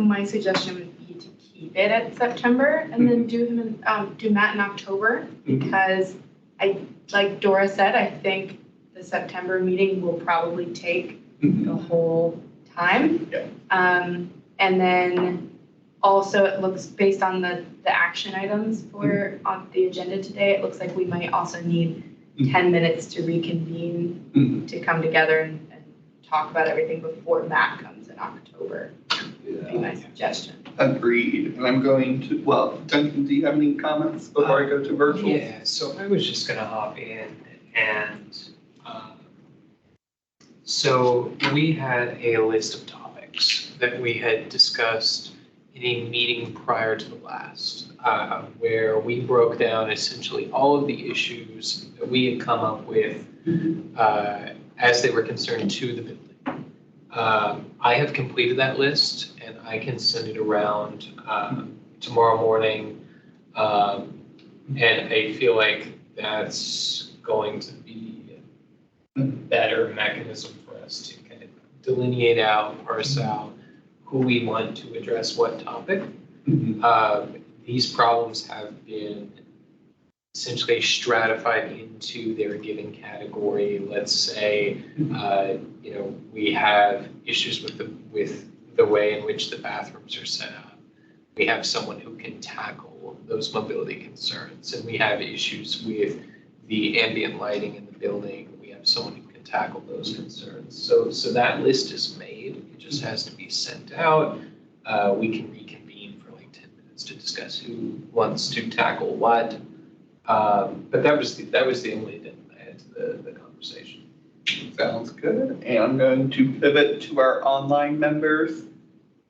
Speaker 9: My suggestion would be to keep it at September and then do Matt in October, because like Dora said, I think the September meeting will probably take the whole time. And then also it looks, based on the action items on the agenda today, it looks like we might also need 10 minutes to reconvene to come together and talk about everything before Matt comes in October. Would be my suggestion.
Speaker 1: Agreed. And I'm going to, Duncan, do you have any comments before I go to virtual?
Speaker 10: Yeah, so I was just going to hop in, and so we had a list of topics that we had discussed in a meeting prior to the last, where we broke down essentially all of the issues that we had come up with as they were concerned to the building. I have completed that list, and I can send it around tomorrow morning, and I feel like that's going to be a better mechanism for us to kind of delineate out, parse out who we want to address what topic. These problems have been essentially stratified into their given category. Let's say, we have issues with the way in which the bathrooms are set up. We have someone who can tackle those mobility concerns, and we have issues with the ambient lighting in the building. We have someone who can tackle those concerns. So that list is made. It just has to be sent out. We can reconvene for like 10 minutes to discuss who wants to tackle what. But that was the only thing I had to the conversation.
Speaker 1: Sounds good. And I'm going to pivot to our online members.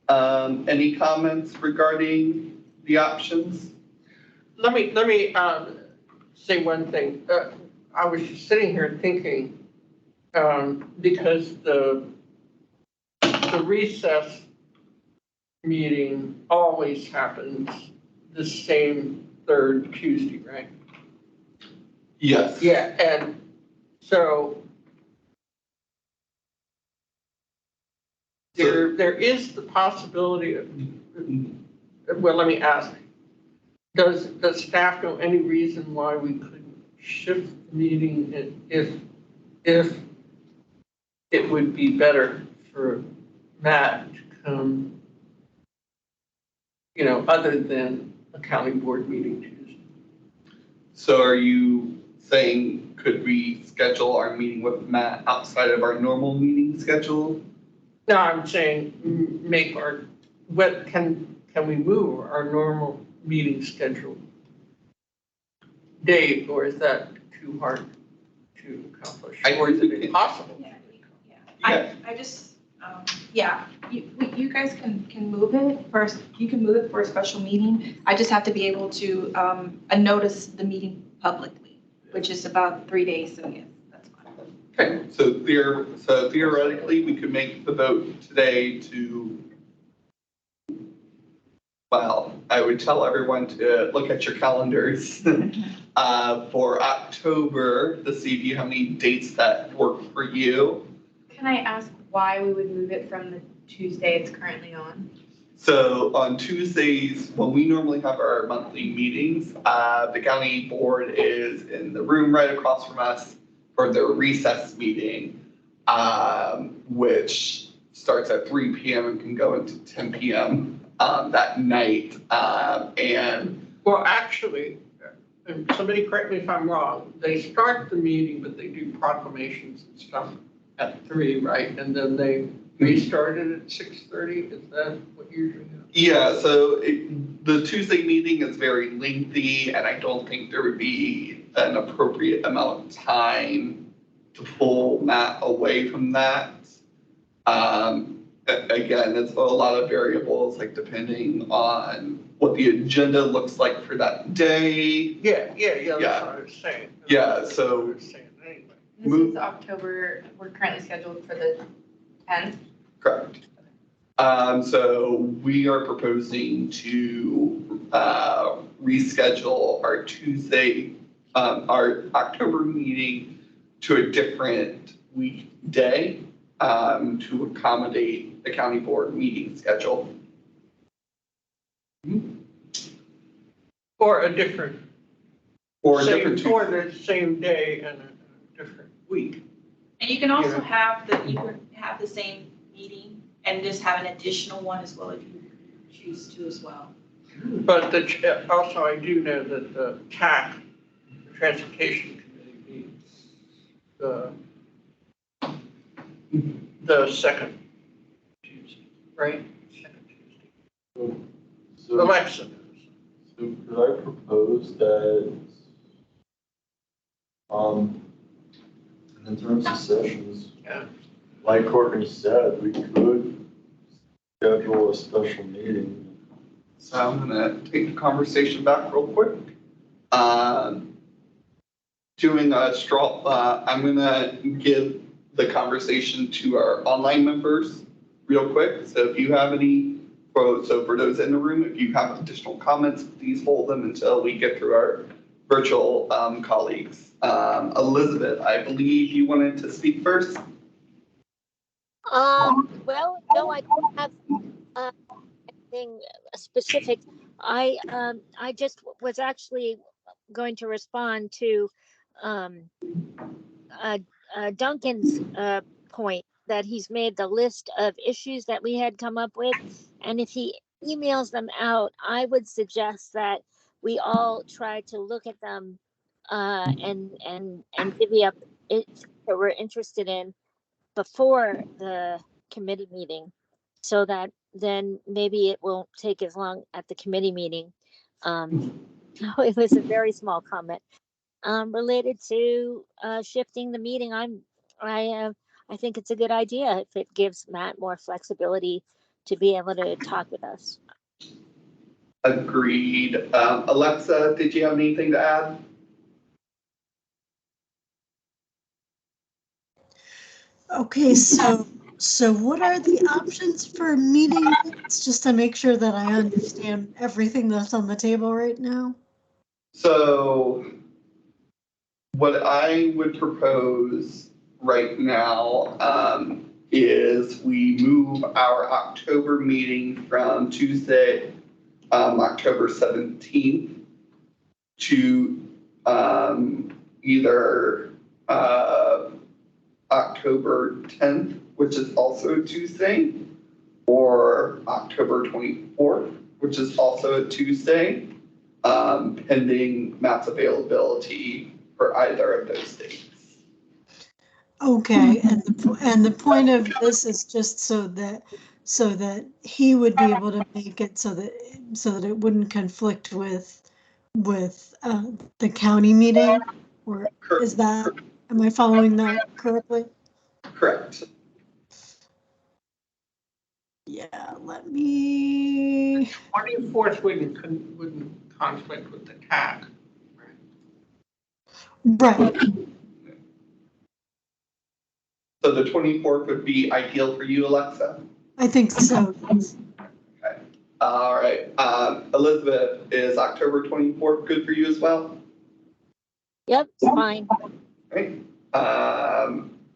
Speaker 1: Any comments regarding the options?
Speaker 3: Let me say one thing. I was just sitting here thinking, because the recess meeting always happens the same third Tuesday, right?
Speaker 1: Yes.
Speaker 3: Yeah, and so there is the possibility of, well, let me ask, does staff know any reason why we couldn't shift the meeting if it would be better for Matt to come, other than a county board meeting Tuesday?
Speaker 1: So are you saying, could we schedule our meeting with Matt outside of our normal meeting schedule?
Speaker 3: No, I'm saying make can we move our normal meeting schedule date, or is that too hard to accomplish? Or is it impossible?
Speaker 1: Yeah.
Speaker 5: I just, you guys can move it first. You can move it for a special meeting. I just have to be able to notice the meeting publicly, which is about 3 days. So yes, that's fine.
Speaker 1: Okay, so theoretically, we could make the vote today to, well, I would tell everyone to look at your calendars for October to see if you have any dates that work for you.
Speaker 9: Can I ask why we would move it from the Tuesday it's currently on?
Speaker 1: So on Tuesdays, when we normally have our monthly meetings, the county board is in the room right across from us for their recess meeting, which starts at 3 p.m. and can go into 10 p.m. That night.
Speaker 3: Well, actually, and somebody correct me if I'm wrong, they start the meeting, but they do proclamations and stuff at 3, right? And then they restart it at 6:30. Is that what usually happens?
Speaker 1: Yeah, so the Tuesday meeting is very lengthy, and I don't think there would be an appropriate amount of time to pull Matt away from that. Again, it's a lot of variables, like depending on what the agenda looks like for that day.
Speaker 3: Yeah, that's what I was saying.
Speaker 1: Yeah, so.
Speaker 3: I was saying anyway.
Speaker 9: This is October, we're currently scheduled for the 10th.
Speaker 1: Correct. So we are proposing to reschedule our Tuesday, our October meeting to a different weekday to accommodate the county board meeting schedule.
Speaker 3: Or a different.
Speaker 1: Or a different Tuesday.
Speaker 3: Or the same day and a different week.
Speaker 5: And you can also have the same meeting and just have an additional one as well if you choose to as well.
Speaker 3: But also I do know that the TAC, the Transportation Committee, meets the second Tuesday, right? Second Tuesday.
Speaker 4: So
Speaker 3: Alexa.
Speaker 4: So could I propose that, in terms of sessions,
Speaker 3: Yeah.
Speaker 4: like Courtney said, we could schedule a special meeting.
Speaker 1: So I'm gonna take the conversation back real quick. Doing a straw, I'm gonna give the conversation to our online members real quick. So if you have any, so for those in the room, if you have additional comments, please hold them until we get through our virtual colleagues. Elizabeth, I believe you wanted to speak first.
Speaker 8: Well, no, I don't have anything specific. I just was actually going to respond to Duncan's point that he's made the list of issues that we had come up with. And if he emails them out, I would suggest that we all try to look at them and divvy up it that we're interested in before the committee meeting, so that then maybe it won't take as long at the committee meeting. It was a very small comment related to shifting the meeting. I think it's a good idea if it gives Matt more flexibility to be able to talk with us.
Speaker 1: Agreed. Alexa, did you have anything to add?
Speaker 6: Okay, so what are the options for meeting minutes, just to make sure that I understand everything that's on the table right now?
Speaker 1: So what I would propose right now is we move our October meeting from Tuesday, October 17th to either October 10th, which is also a Tuesday, or October 24th, which is also a Tuesday, pending Matt's availability for either of those dates.
Speaker 6: Okay, and the point of this is just so that he would be able to make it so that it wouldn't conflict with the county meeting, or is that, am I following that correctly?
Speaker 1: Correct.
Speaker 6: Yeah, let me.
Speaker 3: 24th wouldn't conflict with the CAC.
Speaker 6: Right.
Speaker 1: So the 24th would be ideal for you, Alexa?
Speaker 6: I think so.
Speaker 1: Okay. All right. Elizabeth, is October 24th good for you as well?
Speaker 8: Yep, fine.
Speaker 1: Okay.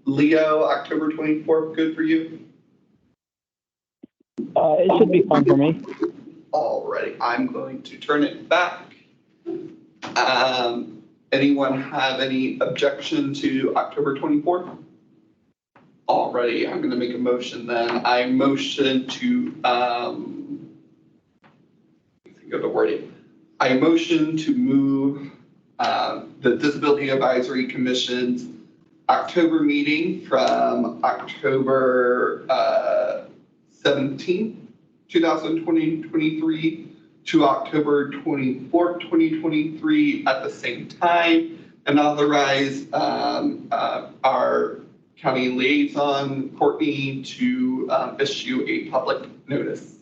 Speaker 1: Leo, October 24th good for you?
Speaker 7: It should be fine for me.
Speaker 1: Alrighty, I'm going to turn it back. Anyone have any objection to October 24th? Alrighty, I'm going to make a motion then. I motion to, think of the wording. I motion to move the Disability Advisory Commission's October meeting from October 17th, 2023 to October 24th, 2023 at the same time, and authorize our county liaison, Courtney, to issue a public notice.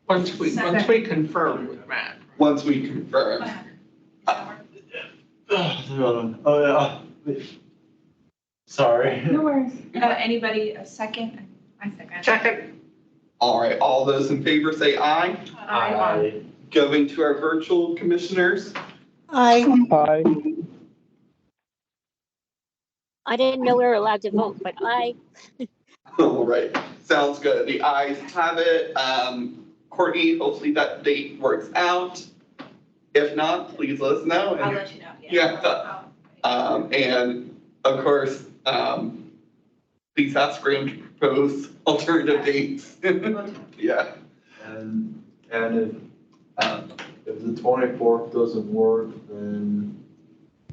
Speaker 3: Once we confirm with Matt.
Speaker 1: Once we confirm.
Speaker 4: Oh, yeah. Sorry.
Speaker 9: No worries. Anybody, a second? I second.
Speaker 3: Second.
Speaker 1: All right, all those in favor say aye.
Speaker 4: Aye.
Speaker 1: Going to our virtual commissioners.
Speaker 6: Aye.
Speaker 8: I didn't know we were allowed to vote, but
Speaker 1: All right, sounds good. The ayes have it. Courtney, hopefully that date works out. If not, please let us know.
Speaker 5: I'll let you know.
Speaker 1: Yeah. And of course, please ask Graham to propose alternative dates. Yeah.
Speaker 4: And if the 24th doesn't work, then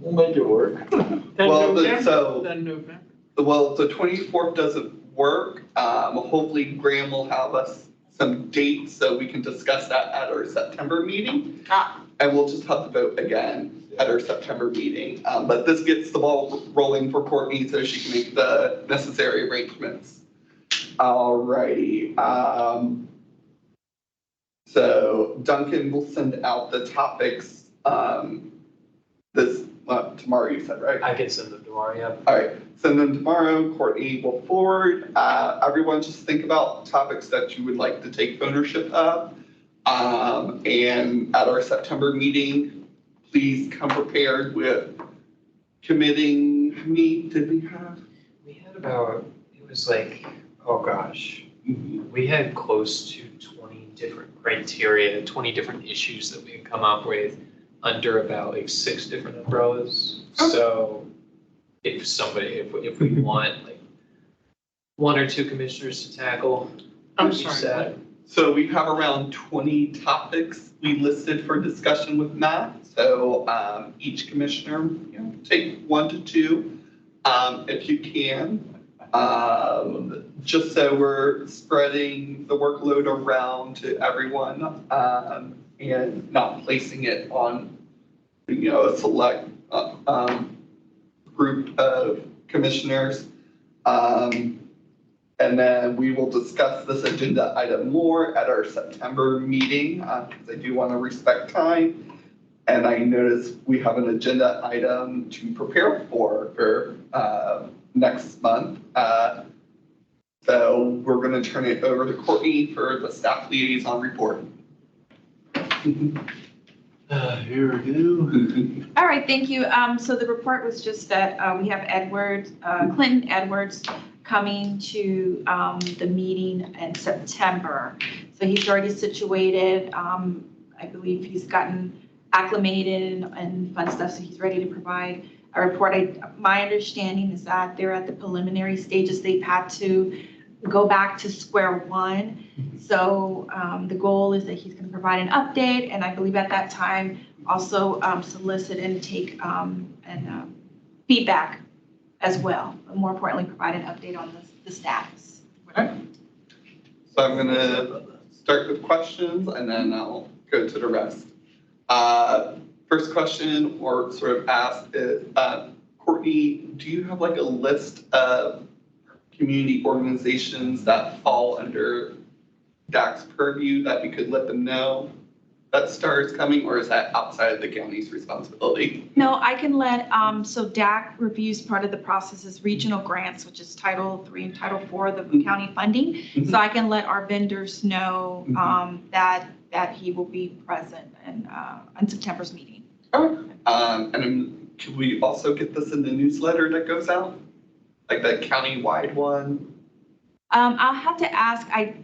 Speaker 4: we'll make it work.
Speaker 3: Then
Speaker 1: Well,
Speaker 3: November. Then November.
Speaker 1: Well, if the 24th doesn't work, hopefully Graham will have us some dates so we can discuss that at our September meeting. And we'll just have to vote again at our September meeting. But this gets the ball rolling for Courtney so she can make the necessary arrangements. All righty. So Duncan will send out the topics tomorrow, you said, right?
Speaker 10: I can send them tomorrow, yeah.
Speaker 1: All right, send them tomorrow. Courtney will forward. Everyone just think about topics that you would like to take ownership of. And at our September meeting, please come prepared with committing, how many did we have?
Speaker 10: We had about, it was like, oh gosh, we had close to 20 different criteria, 20 different issues that we had come up with under about like 6 different umbrellas. So if we want like one or two commissioners to tackle.
Speaker 3: I'm
Speaker 10: each
Speaker 3: sorry,
Speaker 10: set.
Speaker 3: what?
Speaker 1: So we have around 20 topics we listed for discussion with Matt. So each commissioner, take 1 to 2 if you can. Just so we're spreading the workload around to everyone and not placing it on, a select group of commissioners. And then we will discuss this agenda item more at our September meeting, because I do want to respect time. And I notice we have an agenda item to prepare for next month. So we're going to turn it over to Courtney for the staff liaison report.
Speaker 4: Here we go.
Speaker 5: All right, thank you. So the report was just that we have Clinton Edwards coming to the meeting in September. So he's already situated. I believe he's gotten acclimated and fun stuff, so he's ready to provide a report. My understanding is that they're at the preliminary stages. They've had to go back to square one. So the goal is that he's going to provide an update, and I believe at that time also solicit and take feedback as well, but more importantly, provide an update on the status.
Speaker 1: Okay. So I'm going to start with questions and then I'll go to the rest. First question, or sort of ask is, Courtney, do you have like a list of community organizations that fall under DAC's purview that we could let them know that STAR is coming, or is that outside of the county's responsibility?
Speaker 5: No, I can let, so DAC reviews part of the process is regional grants, which is Title III and Title IV of the county funding.
Speaker 1: Mm-hmm.
Speaker 5: So I can let our vendors know that he will be present in September's meeting.
Speaker 1: Oh, and then could we also get this in the newsletter that goes out? Like that county-wide one?
Speaker 5: I'll have to ask. I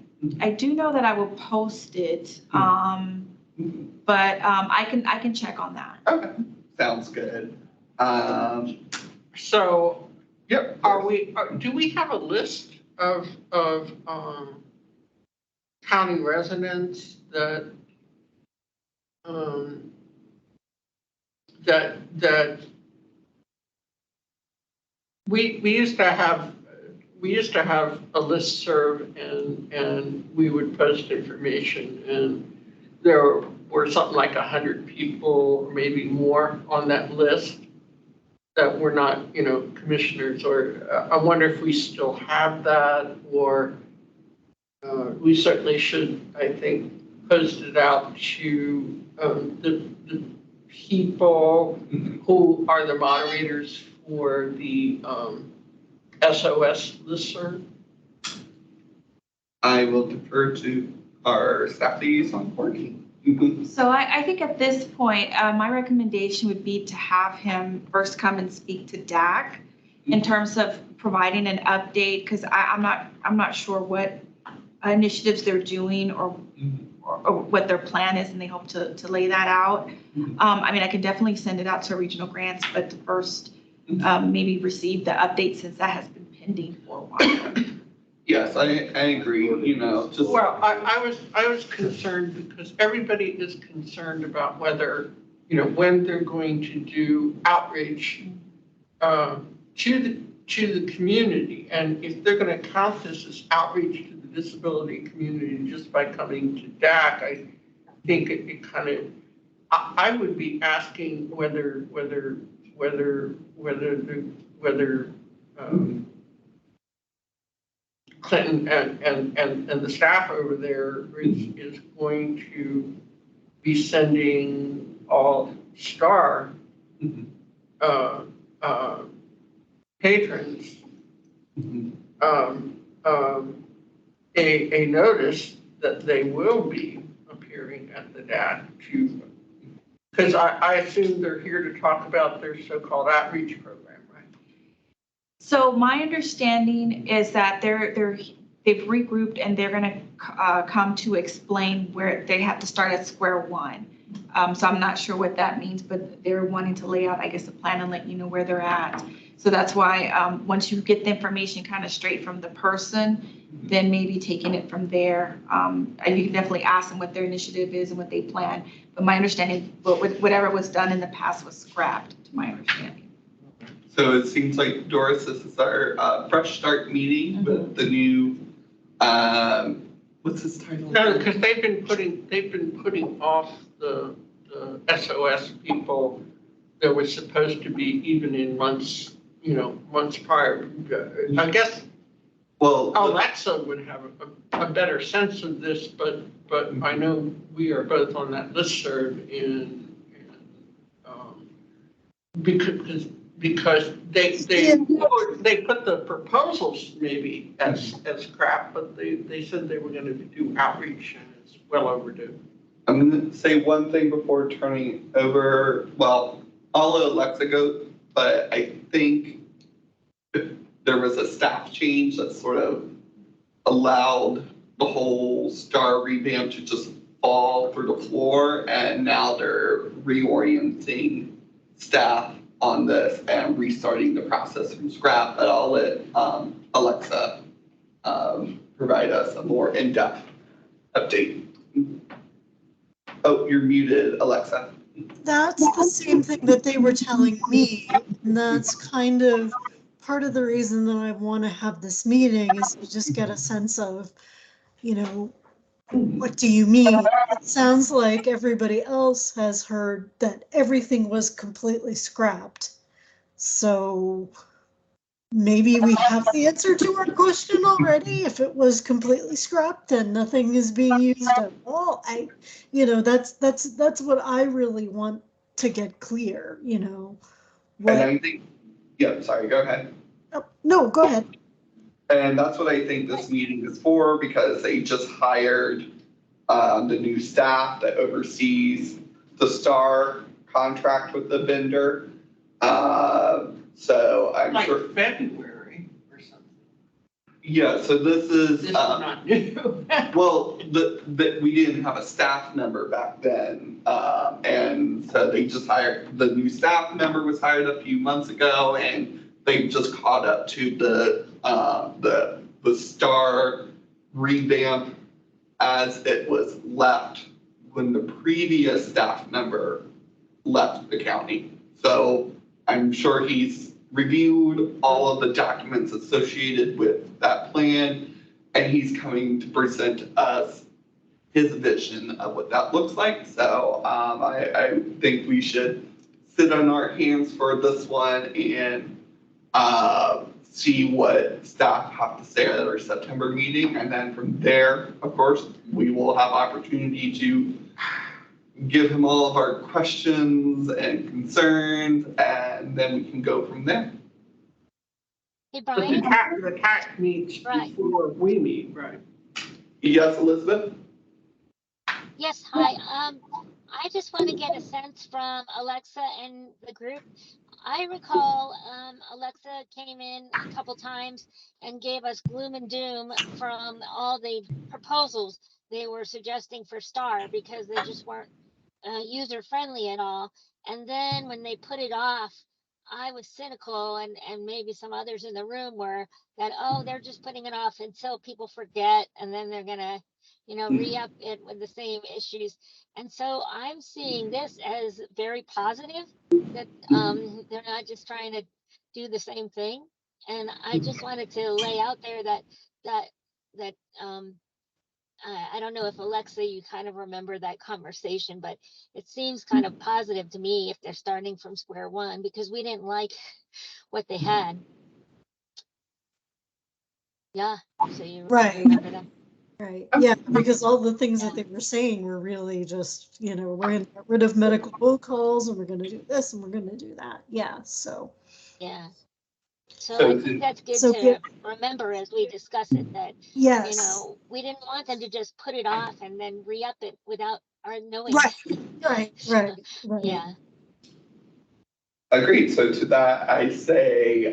Speaker 5: do know that I will post it, but I can check on that.
Speaker 1: Okay, sounds good.
Speaker 3: So,
Speaker 1: Yep.
Speaker 3: do we have a list of county residents that we used to have a listserv and we would post information, and there were something like 100 people or maybe more on that list that were not, commissioners, or I wonder if we still have that, or we certainly should, I think, post it out to the people who are the moderators for the SOS listserv.
Speaker 1: I will defer to our staff liaison, Courtney.
Speaker 5: So I think at this point, my recommendation would be to have him first come and speak to DAC in terms of providing an update, because I'm not sure what initiatives they're doing or what their plan is, and they hope to lay that out. I mean, I can definitely send it out to regional grants, but to first maybe receive the update, since that has been pending for a while.
Speaker 1: Yes, I agree, just.
Speaker 3: Well, I was concerned because everybody is concerned about whether, when they're going to do outreach to the community. And if they're going to count this as outreach to the disability community just by coming to DAC, I think it kind of, I would be asking whether Clinton and the staff over there is going to be sending all STAR patrons a notice that they will be appearing at the DAC to, because I assume they're here to talk about their so-called outreach program, right?
Speaker 5: So my understanding is that they've regrouped and they're going to come to explain where they have to start at square one. So I'm not sure what that means, but they're wanting to lay out, I guess, a plan and let you know where they're at. So that's why, once you get the information kind of straight from the person, then maybe taking it from there. And you can definitely ask them what their initiative is and what they plan. But my understanding, whatever was done in the past was scrapped, to my understanding.
Speaker 1: So it seems like, Doris, this is our fresh start meeting with the new, what's his title?
Speaker 3: No, because they've been putting off the SOS people that was supposed to be even in months, months prior. I guess
Speaker 1: Well,
Speaker 3: Alexa would have a better sense of this, but I know we are both on that listserv because they put the proposals maybe as crap, but they said they were going to do outreach, and it's well overdue.
Speaker 1: I'm going to say one thing before turning over. Well, I'll let Alexa go, but I think there was a staff change that sort of allowed the whole STAR revamp to just fall through the floor, and now they're reorienting staff on this and restarting the process from scratch. But I'll let Alexa provide us a more in-depth update. Oh, you're muted, Alexa.
Speaker 6: That's the same thing that they were telling me, and that's kind of part of the reason that I want to have this meeting, is to just get a sense of, what do you mean? It sounds like everybody else has heard that everything was completely scrapped. So maybe we have the answer to our question already. If it was completely scrapped and nothing is being used at all, that's what I really want to get clear,
Speaker 1: And I think, yeah, sorry, go ahead.
Speaker 6: Oh, no, go ahead.
Speaker 1: And that's what I think this meeting is for, because they just hired the new staff that oversees the STAR contract with the vendor. So I'm
Speaker 3: like
Speaker 1: sure.
Speaker 3: February or something.
Speaker 1: Yeah, so this is
Speaker 3: not new.
Speaker 1: well, we didn't have a staff member back then. And so they just hired, the new staff member was hired a few months ago, and they just caught up to the STAR revamp as it was left when the previous staff member left the county. So I'm sure he's reviewed all of the documents associated with that plan, and he's coming to present us his vision of what that looks like. So I think we should sit on our hands for this one and see what staff have to say at our September meeting. And then from there, of course, we will have opportunity to give him all of our questions and concerns, and then we can go from there.
Speaker 8: Hey,
Speaker 3: But
Speaker 8: Brian?
Speaker 3: the CAC meets
Speaker 8: Right.
Speaker 3: before we meet, right?
Speaker 1: Yes, Elizabeth?
Speaker 8: Yes, hi. I just want to get a sense from Alexa and the group. I recall Alexa came in a couple times and gave us gloom and doom from all the proposals they were suggesting for STAR, because they just weren't user friendly at all. And then when they put it off, I was cynical, and maybe some others in the room were, that, oh, they're just putting it off until people forget, and then they're gonna, re-up it with the same issues. And so I'm seeing this as very positive, that they're not just trying to do the same thing. And I just wanted to lay out there that I don't know if Alexa, you kind of remember that conversation, but it seems kind of positive to me if they're starting from square one, because we didn't like what they had. Yeah, so you remember that.
Speaker 6: Right. Yeah, because all the things that they were saying were really just, we're going to get rid of medical roll calls, and we're going to do this, and we're going to do that. Yeah, so.
Speaker 8: Yeah. So I think that's good to remember as we discuss it, that,
Speaker 6: yes.
Speaker 8: we didn't want them to just put it off and then re-up it without our knowing.
Speaker 6: Right.
Speaker 8: Yeah.
Speaker 1: Agreed. So to that, I say,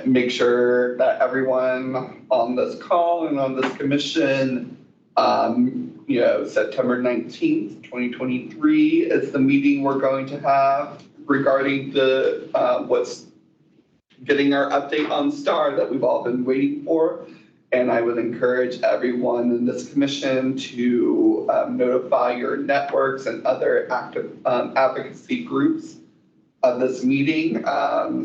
Speaker 1: make sure that everyone on this call and on this commission, September 19th, 2023 is the meeting we're going to have regarding the, what's getting our update on STAR that we've all been waiting for. And I would encourage everyone in this commission to notify your networks and other active advocacy groups of this meeting,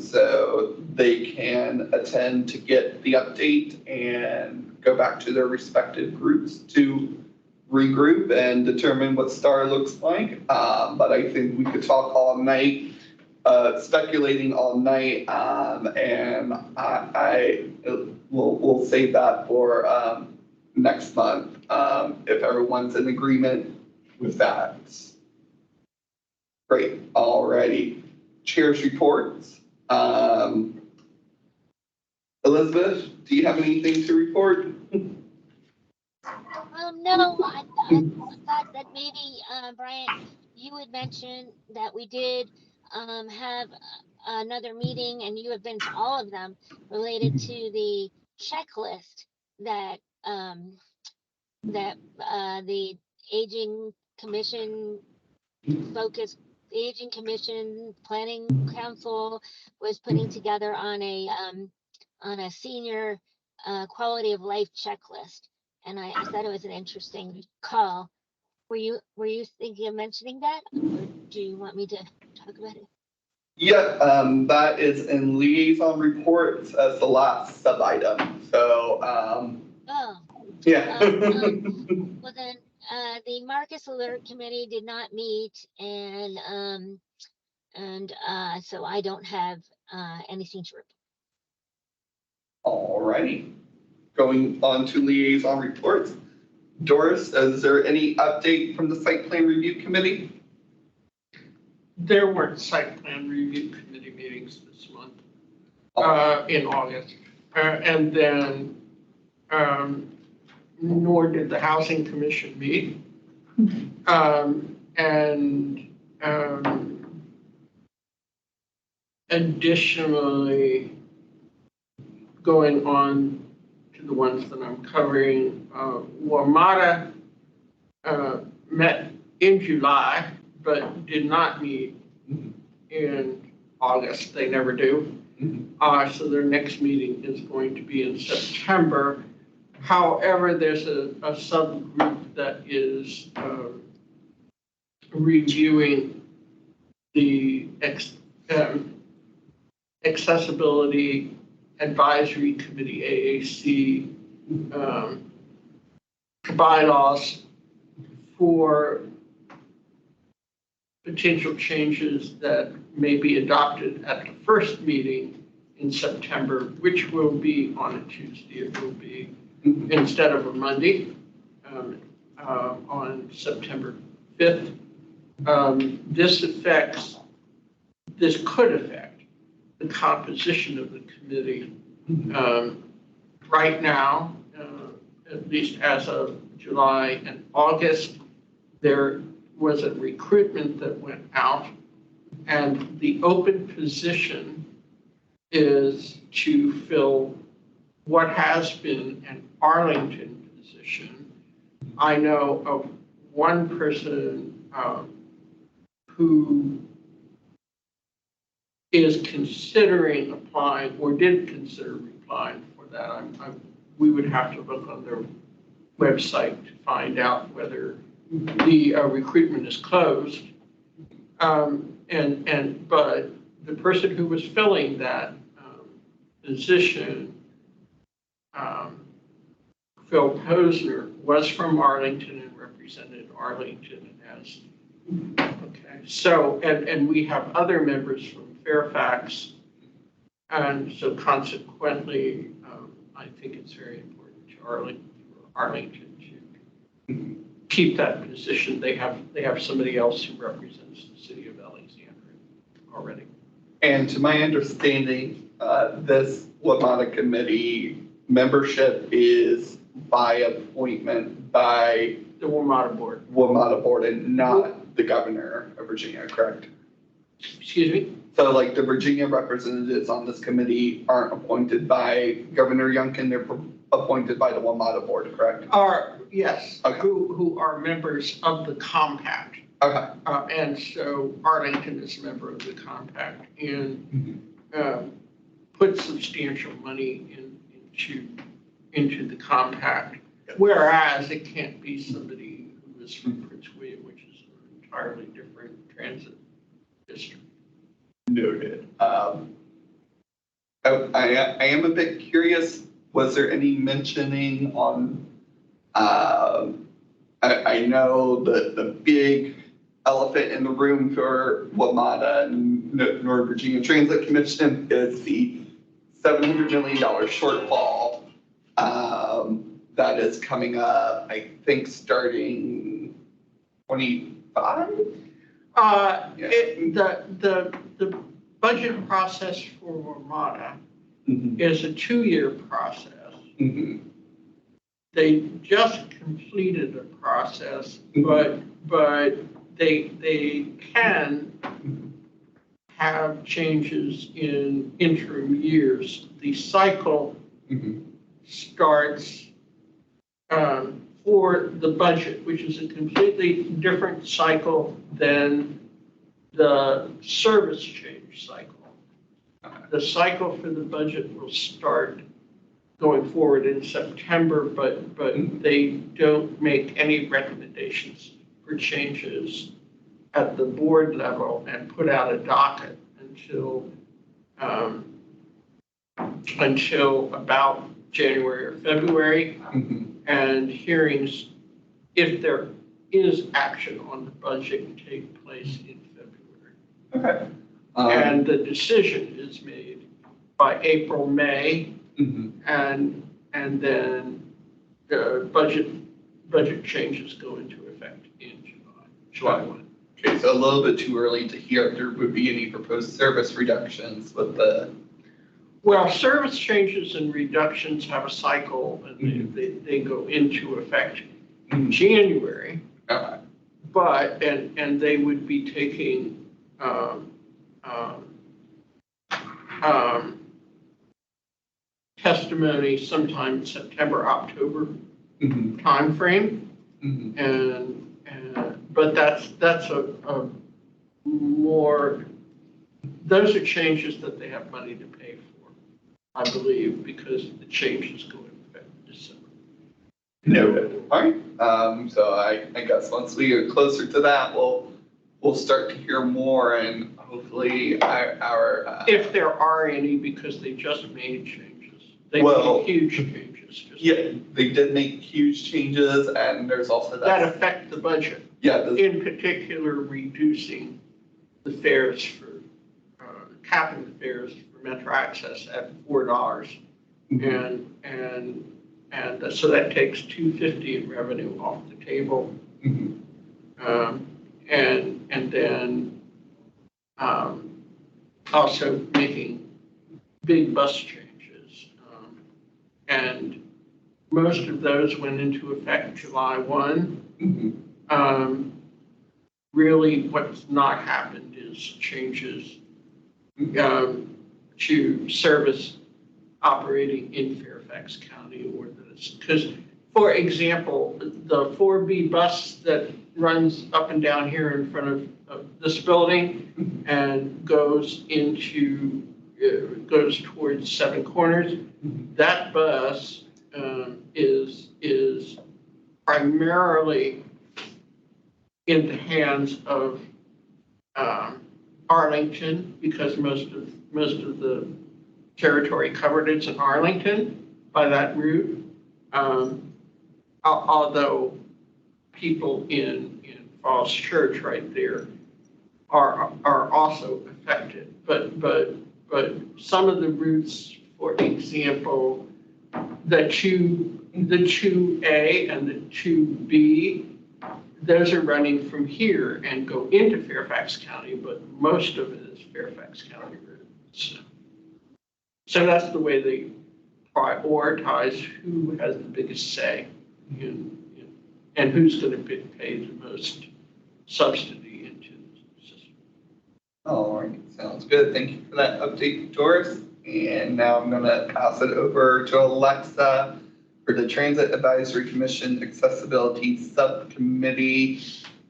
Speaker 1: so they can attend to get the update and go back to their respective groups to regroup and determine what STAR looks like. But I think we could talk all night, speculating all night, and we'll save that for next month, if everyone's in agreement with that. Great, alrighty. Chair's reports. Elizabeth, do you have anything to report?
Speaker 8: No, I thought that maybe, Brian, you had mentioned that we did have another meeting, and you have been to all of them, related to the checklist that the Aging Commission Aging Commission Planning Council was putting together on a senior quality of life checklist. And I thought it was an interesting call. Were you thinking of mentioning that, or do you want me to talk about it?
Speaker 1: Yeah, that is in liaison reports as the last sub item. So, yeah.
Speaker 8: Well then, the Marcus Alert Committee did not meet, and so I don't have anything to report.
Speaker 1: All righty. Going on to liaison reports. Doris, is there any update from the site plan review committee?
Speaker 3: There weren't site plan review committee meetings this month, in August. And then, nor did the housing commission meet. Additionally, going on to the ones that I'm covering, WMATA met in July, but did not meet in August. They never do. So their next meeting is going to be in September. However, there's a subgroup that is reviewing the Accessibility Advisory Committee, AAC, bylaws for potential changes that may be adopted at the first meeting in September, which will be on a Tuesday. It will be instead of a Monday, on September 5th. This could affect the composition of the committee. Right now, at least as of July and August, there was a recruitment that went out, and the open position is to fill what has been an Arlington position. I know of one person who is considering applying, or did consider applying for that. We would have to look on their website to find out whether the recruitment is closed. But the person who was filling that position, Phil Posner, was from Arlington and represented Arlington as, okay. So, and we have other members from Fairfax, and so consequently, I think it's very important to Arlington to keep that position. They have somebody else who represents the city of Alexandria already.
Speaker 1: And to my understanding, this WMATA committee membership is by appointment by
Speaker 3: The WMATA board.
Speaker 1: WMATA board and not the governor of Virginia, correct?
Speaker 3: Excuse me?
Speaker 1: So like the Virginia representatives on this committee aren't appointed by Governor Youngkin, they're appointed by the WMATA board, correct?
Speaker 3: Yes,
Speaker 1: Okay.
Speaker 3: who are members of the compact.
Speaker 1: Okay.
Speaker 3: And so Arlington is a member of the compact and put substantial money into the compact. Whereas it can't be somebody who is from Prince William, which is an entirely different transit district.
Speaker 1: Noted. I am a bit curious, was there any mentioning on, I know the big elephant in the room for WMATA and Northern Virginia Transit Commission is the $700 million shortfall that is coming up, I think, starting 25?
Speaker 3: The budget process for WMATA
Speaker 1: Mhm.
Speaker 3: is a 2-year process.
Speaker 1: Mhm.
Speaker 3: They just completed a process, but they can have changes in interim years. The cycle
Speaker 1: Mhm.
Speaker 3: starts for the budget, which is a completely different cycle than the service change cycle. The cycle for the budget will start going forward in September, but they don't make any recommendations for changes at the board level and put out a docket until about January or February.
Speaker 1: Mhm.
Speaker 3: And hearings, if there is action on the budget, take place in February.
Speaker 1: Okay.
Speaker 3: And the decision is made by April, May,
Speaker 1: Mhm.
Speaker 3: and then the budget changes go into effect in July 1.
Speaker 1: Okay, so a little bit too early to hear if there would be any proposed service reductions with the.
Speaker 3: Well, service changes and reductions have a cycle, and they go into effect in January.
Speaker 1: Okay.
Speaker 3: But, and they would be taking testimony sometime in September, October
Speaker 1: Mhm.
Speaker 3: timeframe.
Speaker 1: Mhm.
Speaker 3: But that's a more, those are changes that they have money to pay for, I believe, because the changes go into effect in December.
Speaker 1: Noted. All right. So I guess once we get closer to that, we'll start to hear more and hopefully our
Speaker 3: If there are any, because they just made changes. They
Speaker 1: Well,
Speaker 3: made huge changes.
Speaker 1: yeah, they did make huge changes and there's also
Speaker 3: That affect the budget.
Speaker 1: Yeah.
Speaker 3: In particular, reducing the fares for, capping the fares for Metro Access at $4.
Speaker 1: Mhm.
Speaker 3: And so that takes $250 in revenue off the table.
Speaker 1: Mhm.
Speaker 3: And then also making big bus changes. And most of those went into effect July 1.
Speaker 1: Mhm.
Speaker 3: Really, what's not happened is changes to service operating in Fairfax County or because, for example, the 4B bus that runs up and down here in front of this building and goes towards Seven Corners, that bus is primarily in the hands of Arlington, because most of the territory covered is in Arlington by that route. Although people in Falls Church right there are also affected, but some of the routes, for example, the 2A and the 2B, those are running from here and go into Fairfax County, but most of it is Fairfax County routes. So that's the way they prioritize who has the biggest say and who's going to pay the most subsidy into the system.
Speaker 1: All right, sounds good. Thank you for that update, Doris. And now I'm going to pass it over to Alexa for the Transit Advisory Commission Accessibility Subcommittee.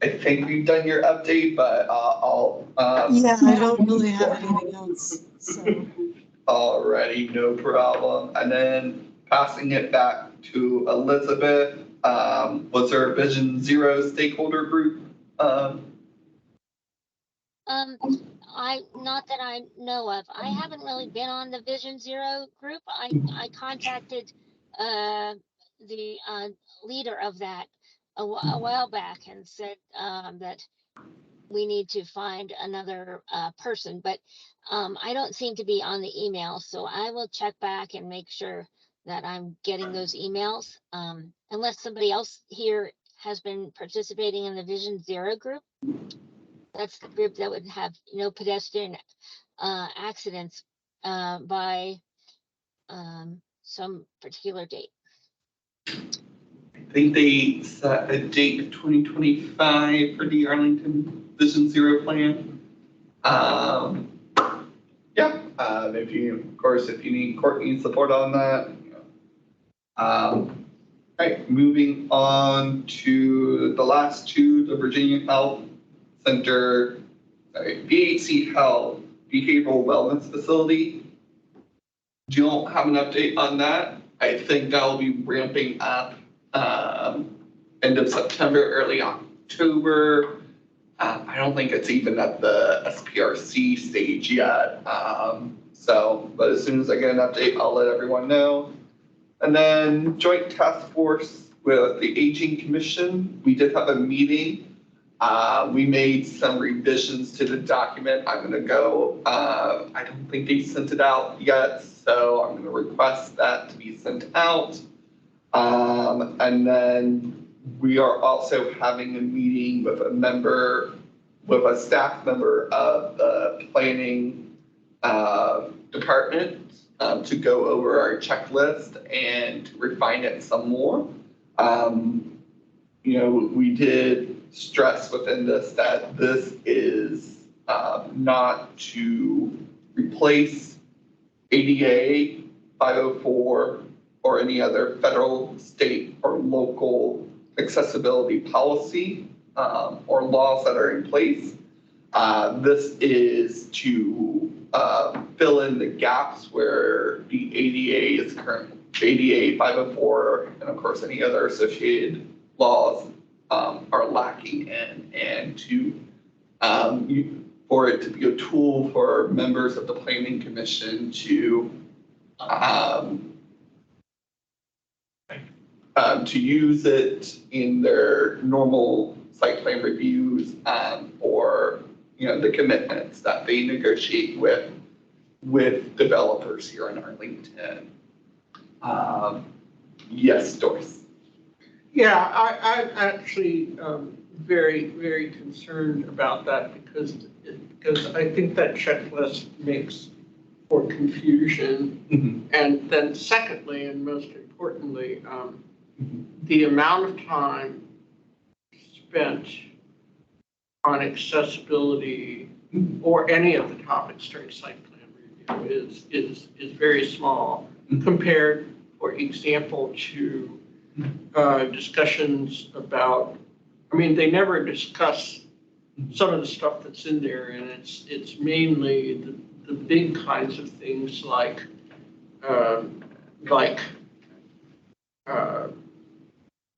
Speaker 1: I think we've done your update, but I'll.
Speaker 6: Yeah, I don't really have anything else, so.
Speaker 1: Alrighty, no problem. And then passing it back to Elizabeth, was there a Vision Zero stakeholder group?
Speaker 8: Not that I know of. I haven't really been on the Vision Zero group. I contacted, the, leader of that a while back and said, that we need to find another, person, but, I don't seem to be on the email, so I will check back and make sure that I'm getting those emails. Unless somebody else here has been participating in the Vision Zero group. That's the group that would have no pedestrian accidents by some particular date.
Speaker 1: I think they set a date of 2025 for the Arlington Vision Zero plan. Yeah, if you, of course, if you need Courtney's support on that. Right, moving on to the last two, the Virginia Health Center, VHC Health Behavioral Wellness Facility. Don't have an update on that. I think that'll be ramping up end of September, early October. I don't think it's even at the SPRC stage yet. But as soon as I get an update, I'll let everyone know. And then joint task force with the Aging Commission. We did have a meeting. We made some revisions to the document. I'm gonna go, I don't think they sent it out yet, so I'm gonna request that to be sent out. And then we are also having a meeting with a staff member of the planning department to go over our checklist and refine it some more. We did stress within this that this is not to replace ADA 504 or any other federal, state, or local accessibility policy or laws that are in place. This is to fill in the gaps where the ADA is currently, ADA 504, and of course any other associated laws are lacking in, and to for it to be a tool for members of the Planning Commission to use it in their normal site plan reviews or the commitments that they negotiate with developers here in Arlington. Yes, Doris.
Speaker 3: Yeah, I'm actually very, very concerned about that because I think that checklist makes for confusion.
Speaker 1: Mm-hmm.
Speaker 3: And then secondly, and most importantly, the amount of time spent on accessibility or any of the topics during site plan review is very small compared, for example, to discussions about, they never discuss some of the stuff that's in there, and it's mainly the big kinds of things like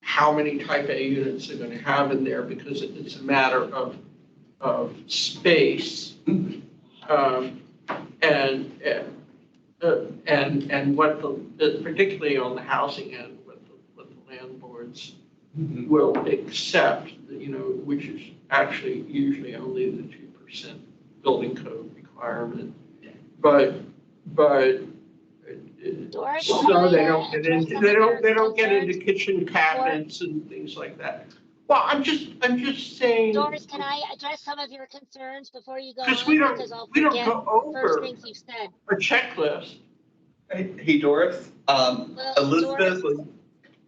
Speaker 3: how many type A units they're going to have in there, because it's a matter of space, and what particularly on the housing end, what the landlords will accept, which is actually usually only the 2% building code requirement, but
Speaker 8: Doris,
Speaker 3: so they don't get into kitchen cabinets and things like that. Well, I'm just saying.
Speaker 8: Doris, can I address some of your concerns before you go on?
Speaker 3: Because we don't go
Speaker 8: first
Speaker 3: over
Speaker 8: things you've said.
Speaker 3: a checklist.
Speaker 1: Hey, Doris. Elizabeth was.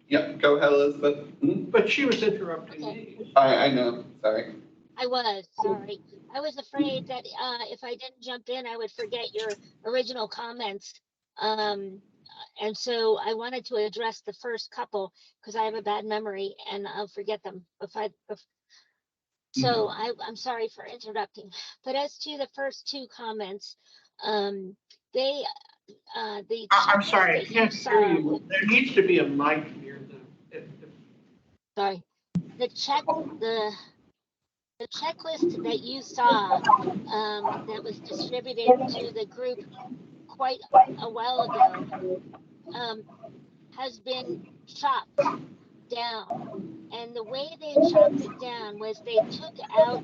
Speaker 1: Yeah, go ahead, Elizabeth.
Speaker 3: But she was interrupting me.
Speaker 1: I know. Sorry.
Speaker 8: I was sorry. I was afraid that if I didn't jump in, I would forget your original comments. And so I wanted to address the first couple because I have a bad memory and I'll forget them. So I'm sorry for interrupting, but as to the first two comments, they, the
Speaker 3: I'm
Speaker 8: checklist
Speaker 3: sorry, I
Speaker 8: that you
Speaker 3: can't
Speaker 8: saw.
Speaker 3: hear you. There needs to be a mic near the.
Speaker 8: Sorry, the checklist that you saw, that was distributed to the group quite a while ago, has been chopped down. And the way they chopped it down was they took out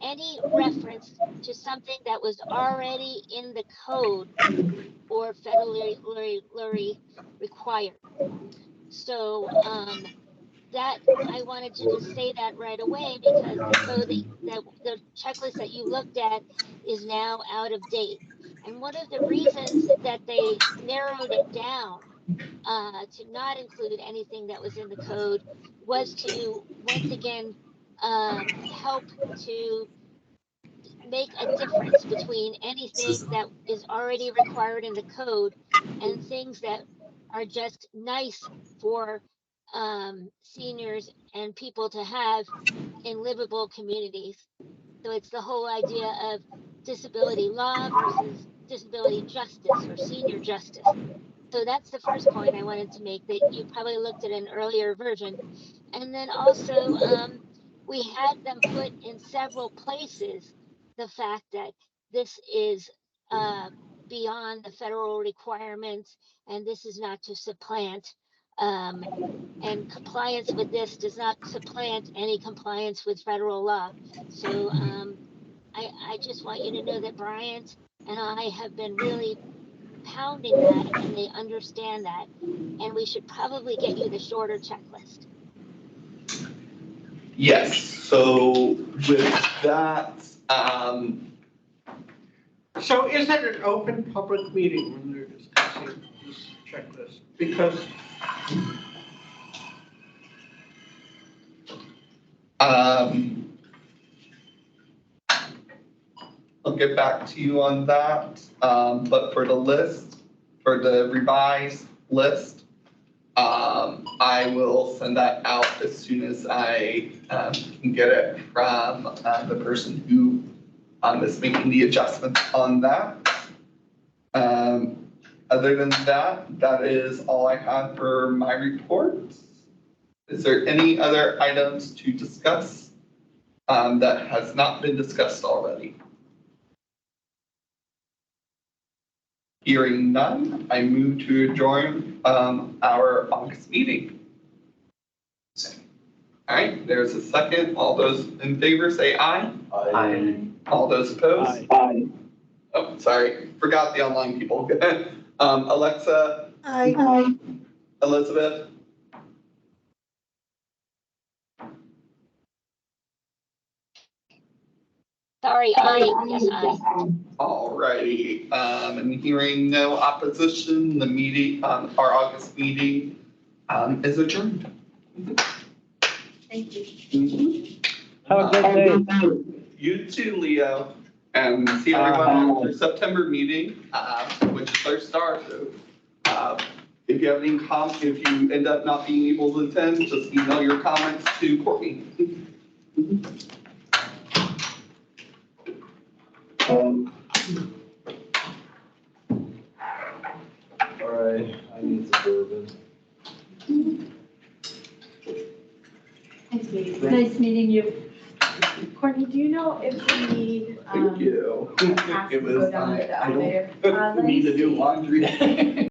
Speaker 8: any reference to something that was already in the code or federally required. So that I wanted to just say that right away, because so the checklist that you looked at is now out of date. And one of the reasons that they narrowed it down to not include anything that was in the code was to once again help to make a difference between anything that is already required in the code and things that are just nice for seniors and people to have in livable communities. So it's the whole idea of disability law versus disability justice or senior justice. So that's the first point I wanted to make, that you probably looked at an earlier version. And then also, we had them put in several places the fact that this is beyond the federal requirements, and this is not to supplant. And compliance with this does not supplant any compliance with federal law. So I just want you to know that Bryant and I have been really pounding that, and they understand that. And we should probably get you the shorter checklist.
Speaker 1: Yes, so with that,
Speaker 3: So is it an open public meeting when they're discussing this checklist? Because
Speaker 1: I'll get back to you on that, but for the list, for the revised list, I will send that out as soon as I can get it from the person who is making the adjustments on that. Other than that, that is all I have for my report. Is there any other items to discuss that has not been discussed already? Hearing none, I move to adjourn our August meeting. All right, there's a second. All those in favor say aye.
Speaker 4: Aye.
Speaker 1: All those opposed?
Speaker 7: Aye.
Speaker 1: Oh, sorry, forgot the online people. Alexa,
Speaker 6: I,
Speaker 1: Elizabeth,
Speaker 8: Sorry, yes, aye.
Speaker 1: all righty. And hearing no opposition, the meeting, our August meeting is adjourned.
Speaker 2: Thank you.
Speaker 7: Have a good day.
Speaker 1: You too, Leo. And see everyone at our September meeting, which is our start. So, if you have any if you end up not being able to attend, just email your comments to Courtney.
Speaker 4: All right, I need some bourbon.
Speaker 2: Nice meeting you.
Speaker 9: Courtney, do you know if we need,
Speaker 1: Thank you.
Speaker 9: ask to
Speaker 1: It
Speaker 9: go
Speaker 1: was,
Speaker 9: down to the
Speaker 1: I
Speaker 9: elevator?
Speaker 1: don't need to do laundry.